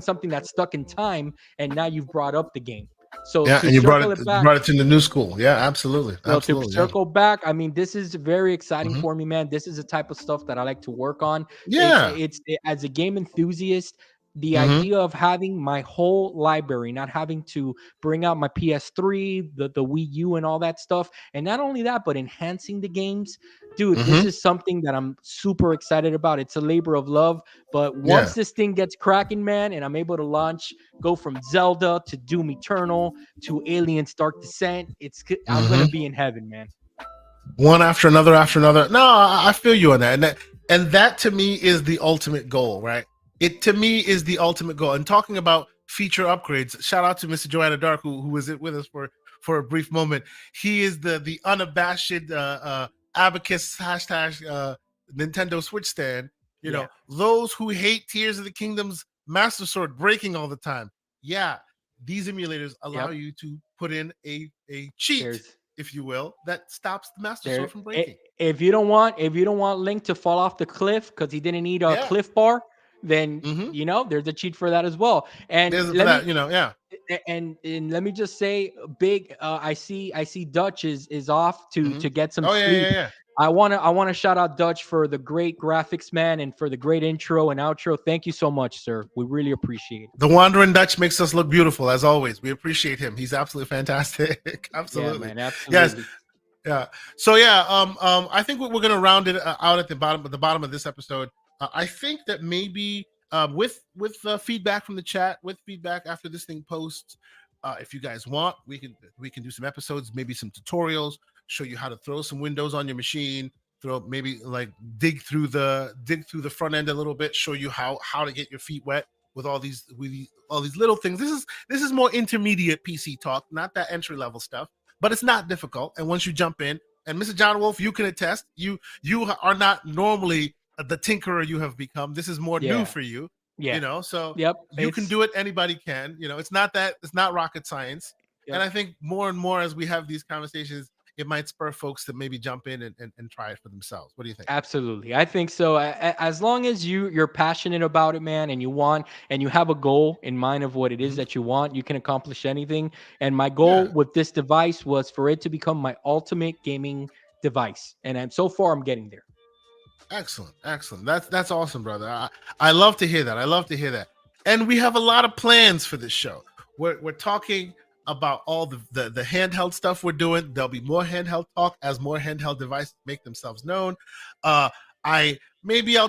something that's stuck in time, and now you've brought up the game. So and you brought it to the new school. Yeah, absolutely. So to circle back, I mean, this is very exciting for me, man. This is the type of stuff that I like to work on. It's as a game enthusiast, the idea of having my whole library, not having to bring out my PS3, the Wii U and all that stuff. And not only that, but enhancing the games. Dude, this is something that I'm super excited about. It's a labor of love. But once this thing gets cracking, man, and I'm able to go from Zelda to Doom Eternal to Aliens Dark Descent, I'm going to be in heaven, man. One after another after another. No, I feel you on that. And that to me is the ultimate goal, right? It to me is the ultimate goal. And talking about feature upgrades, shout out to Mr. Joanna Dark, who was with us for a brief moment. He is the unabashed abacus hashtag Nintendo Switch stand. You know, those who hate Tears of the Kingdom's Master Sword breaking all the time. Yeah, these emulators allow you to put in a cheat, There's if you will, that stops the Master there. Sword from breaking. If you don't want Link to fall off the cliff because he didn't need a Yeah. cliff bar, then Mhm. there's a cheat for that as well. And There's for let that, me yeah. and let me just say, big. I see Dutch is off to Mhm. get some Oh yeah, sleep. yeah. I wanna shout out Dutch for the great graphics, man, and for the great intro and outro. Thank you so much, sir. We really appreciate it. The Wandering Dutch makes us look beautiful as always. We appreciate him. He's absolutely fantastic. Absolutely. Yeah, man, Yes. absolutely. Yeah. So yeah, I think we're gonna round it out at the bottom of this episode. I think that maybe with feedback from the chat, with feedback after this thing posts, if you guys want, we can do some episodes, maybe some tutorials, show you how to throw some windows on your machine, maybe like dig through the front end a little bit, show you how to get your feet wet with all these little things. This is more intermediate PC talk, not that entry level stuff. But it's not difficult. And once you jump in, and Mr. John Wolf, you can attest, you are not normally the tinkerer you have become. This is more new for you, Yeah. so Yep. you can do it. Anybody can, it's not rocket science. Yep. And I think more and more as we have these conversations, it might spur folks to maybe jump in and try it for themselves. What do you think? Absolutely. I think so. As long as you're passionate about it, man, and you have a goal in mind of what it is that you want, you can accomplish anything. And my goal with this device was for it to become my ultimate gaming device. And so far I'm getting there. Excellent. That's awesome, brother. I love to hear that. And we have a lot of plans for this show. We're talking about all the handheld stuff we're doing. There'll be more handheld talk as more handheld devices make themselves known. I'll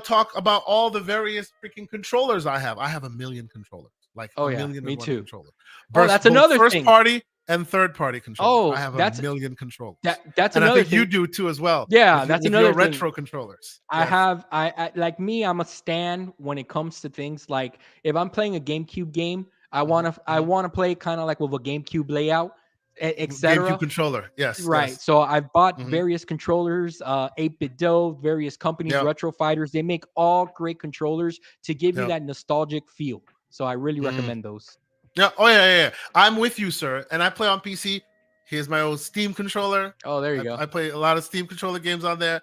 talk about all the various freaking controllers I have. I have a million controllers, like a million me and one too. controllers. That's another first thing. party and third party controllers. Oh, I have a million controllers. That's and another I think thing. you do too as well. Yeah, that's with another your thing. retro controllers. I like me. I'm a stan when it comes to things like if I'm playing a GameCube game, I wanna play kind of like with a GameCube layout, etc. GameCube controller, yes, right. yes. So I've bought various controllers, 8BitDo, various companies, Retro Fighters. They make all great controllers to give you that nostalgic feel. So I really recommend those. Yeah. Oh yeah. I'm with you, sir. And I play on PC. Here's my old Steam controller. Oh, there you go. I play a lot of Steam controller games on there.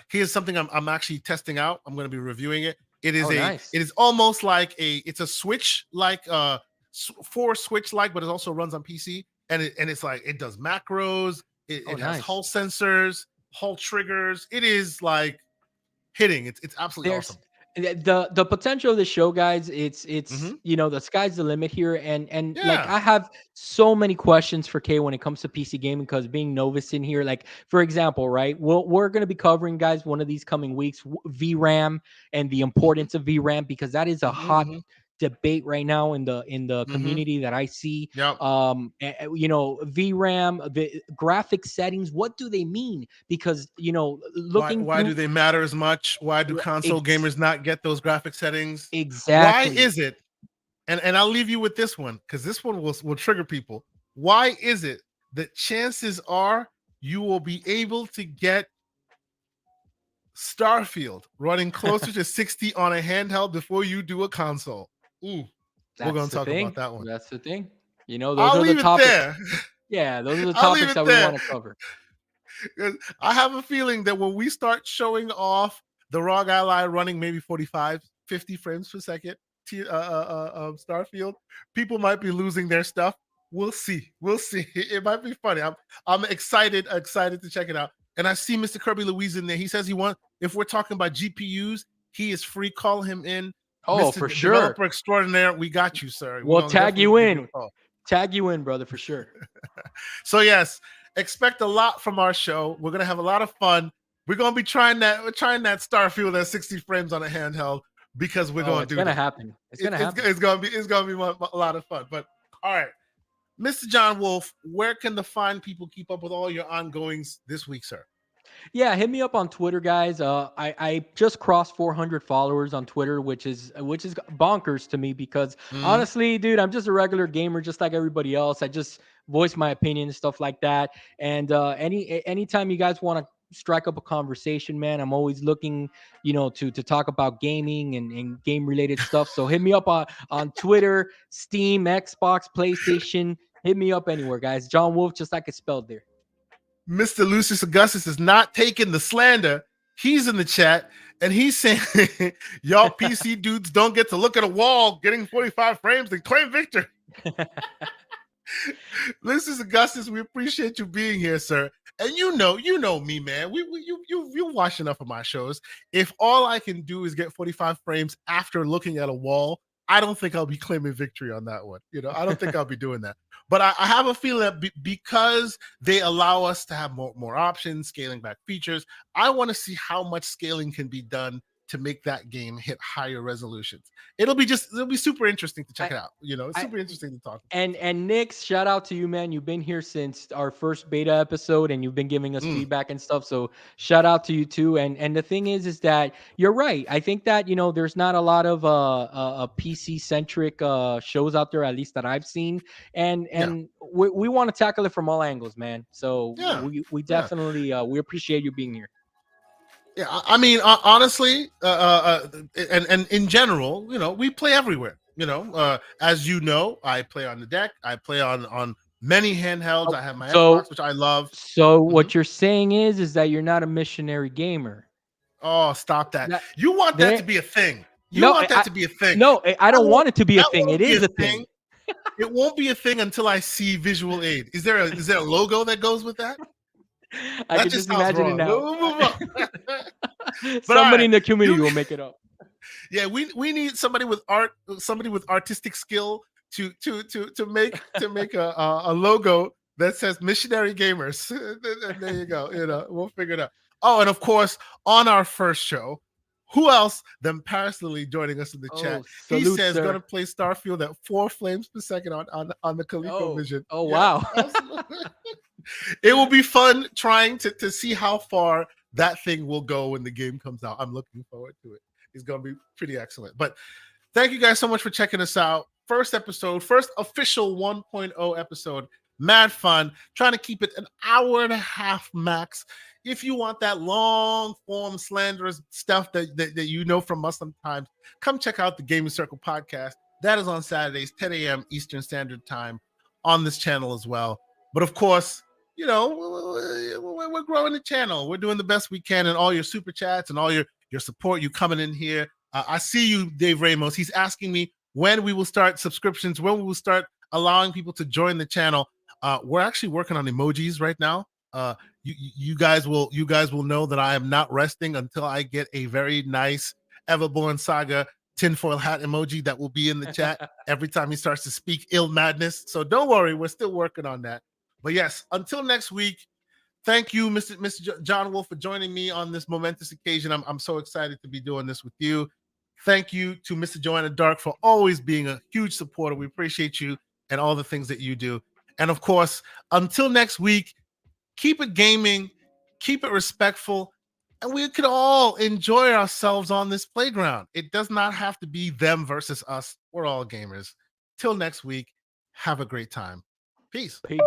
Here's something I'm actually testing out. I'm going to be reviewing it. It is nice. It is almost like it's a Switch like 4 Switch like, but it also runs on PC. And it's like it does macros. It has Hull sensors, Hull triggers. It is like hitting. It's absolutely awesome. The potential of the show, guys, it's the sky's the limit here, and like I have so many questions for Kay when it comes to PC gaming, because being novice in here, like for example, right, we're going to be covering, guys, one of these coming weeks, VRAM and the importance of VRAM, because that is a hot debate right now in the community that I see. VRAM, the graphic settings, what do they mean? Because looking why do they matter as much? Why do console gamers not get those graphic settings? Exactly. Why is it? And I'll leave you with this one, because this one will trigger people. Why is it that chances are you will be able to get Starfield running closer to 60 on a handheld before you do a console? Ooh, we're going to talk about that one. That's the thing. Those are the topics. Yeah, those are the topics that we want to cover. I have a feeling that when we start showing off the ROG Ally running maybe 45, 50 frames per second, Starfield, people might be losing their stuff. We'll see. It might be funny. I'm excited to check it out. And I see Mr. Kirby Louise in there. He says if we're talking about GPUs, he is free. Call him in. Oh, Mr. for sure. Developer extraordinaire. We got you, sir. We'll tag you in. Tag you in, brother, for sure. So yes, expect a lot from our show. We're gonna have a lot of fun. We're gonna be trying that Starfield at 60 frames on a handheld, because we're gonna do it's gonna that. happen. It's gonna happen. It's gonna be a lot of fun. But all right, Mr. John Wolf, where can the fine people keep up with all your ongoings this week, sir? Yeah, hit me up on Twitter, guys. I just crossed 400 followers on Twitter, which is bonkers to me, because honestly, dude, I'm just a regular gamer, just like everybody else. I just voice my opinion and stuff like that. And anytime you guys want to strike up a conversation, man, I'm always looking, to talk about gaming and game related stuff. So hit me up on Twitter, Steam, Xbox, PlayStation. Hit me up anywhere, guys. John Wolf, just like it's spelled there. Mr. Lucius Augustus is not taking the slander. He's in the chat and he's saying, y'all PC dudes don't get to look at a wall getting 45 frames and claim victory. Lucius Augustus, we appreciate you being here, sir. And you know me, man. You watch enough of my shows. If all I can do is get 45 frames after looking at a wall, I don't think I'll be claiming victory on that one. I don't think I'll be doing that. But I have a feeling that because they allow us to have more options, scaling back features, I want to see how much scaling can be done to make that game hit higher resolutions. It'll be super interesting to check it out. It's super interesting to talk about. And Nick, shout out to you, man. You've been here since our first beta episode and you've been giving us feedback and stuff. So shout out to you too. And the thing is that you're right. I think that, there's not a lot of PC centric shows out there, at least that I've seen. And we want to tackle it from all angles, man. So we definitely we appreciate you being here. Yeah, I mean, honestly, and in general, we play everywhere. As you know, I play on the deck. I play on many handhelds. I have my Xbox, which I love. So what you're saying is that you're not a missionary gamer. Oh, stop that! You want that to be a thing. You want that to be a thing. No, I don't want it to be a thing. It is a thing. It won't be a thing until I see visual aid. Is there a logo that goes with that? I can just imagine it now. But somebody in the community will make it up. Yeah, we need somebody with artistic skill to make a logo that says Missionary Gamers. There you go. We'll figure it out. Oh, and of course, on our first show, who else than Paris Lily joining us in the chat? He says going to play Starfield at 4 frames per second on the ColecoVision. Oh, wow. It will be fun trying to see how far that thing will go when the game comes out. I'm looking forward to it. It's going to be pretty excellent. But thank you guys so much for checking us out. First official 1.0 episode. Mad fun. Trying to keep it an hour and a half max. If you want that long form slanderous stuff that from us sometimes, come check out the Gaming Circle podcast. That is on Saturdays, 10 a.m. Eastern Standard Time on this channel as well. But of course, we're growing the channel. We're doing the best we can, and all your super chats and all your support, you coming in here. I see you, Dave Ramos. He's asking me when we will start subscriptions, when we will start allowing people to join the channel. We're actually working on emojis right now. You guys will know that I am not resting until I get a very nice Everborn Saga tinfoil hat emoji that will be in the chat every time he starts to speak ill madness. So don't worry, we're still working on that. But yes, until next week, thank you, Mr. John Wolf, for joining me on this momentous occasion. I'm so excited to be doing this with you. Thank you to Mr. Joanna Dark for always being a huge supporter. We appreciate you and all the things that you do. And of course, until next week, keep it gaming, keep it respectful, and we could all enjoy ourselves on this playground. It does not have to be them versus us. We're all gamers. Till next week, have a great time. Peace. Peace.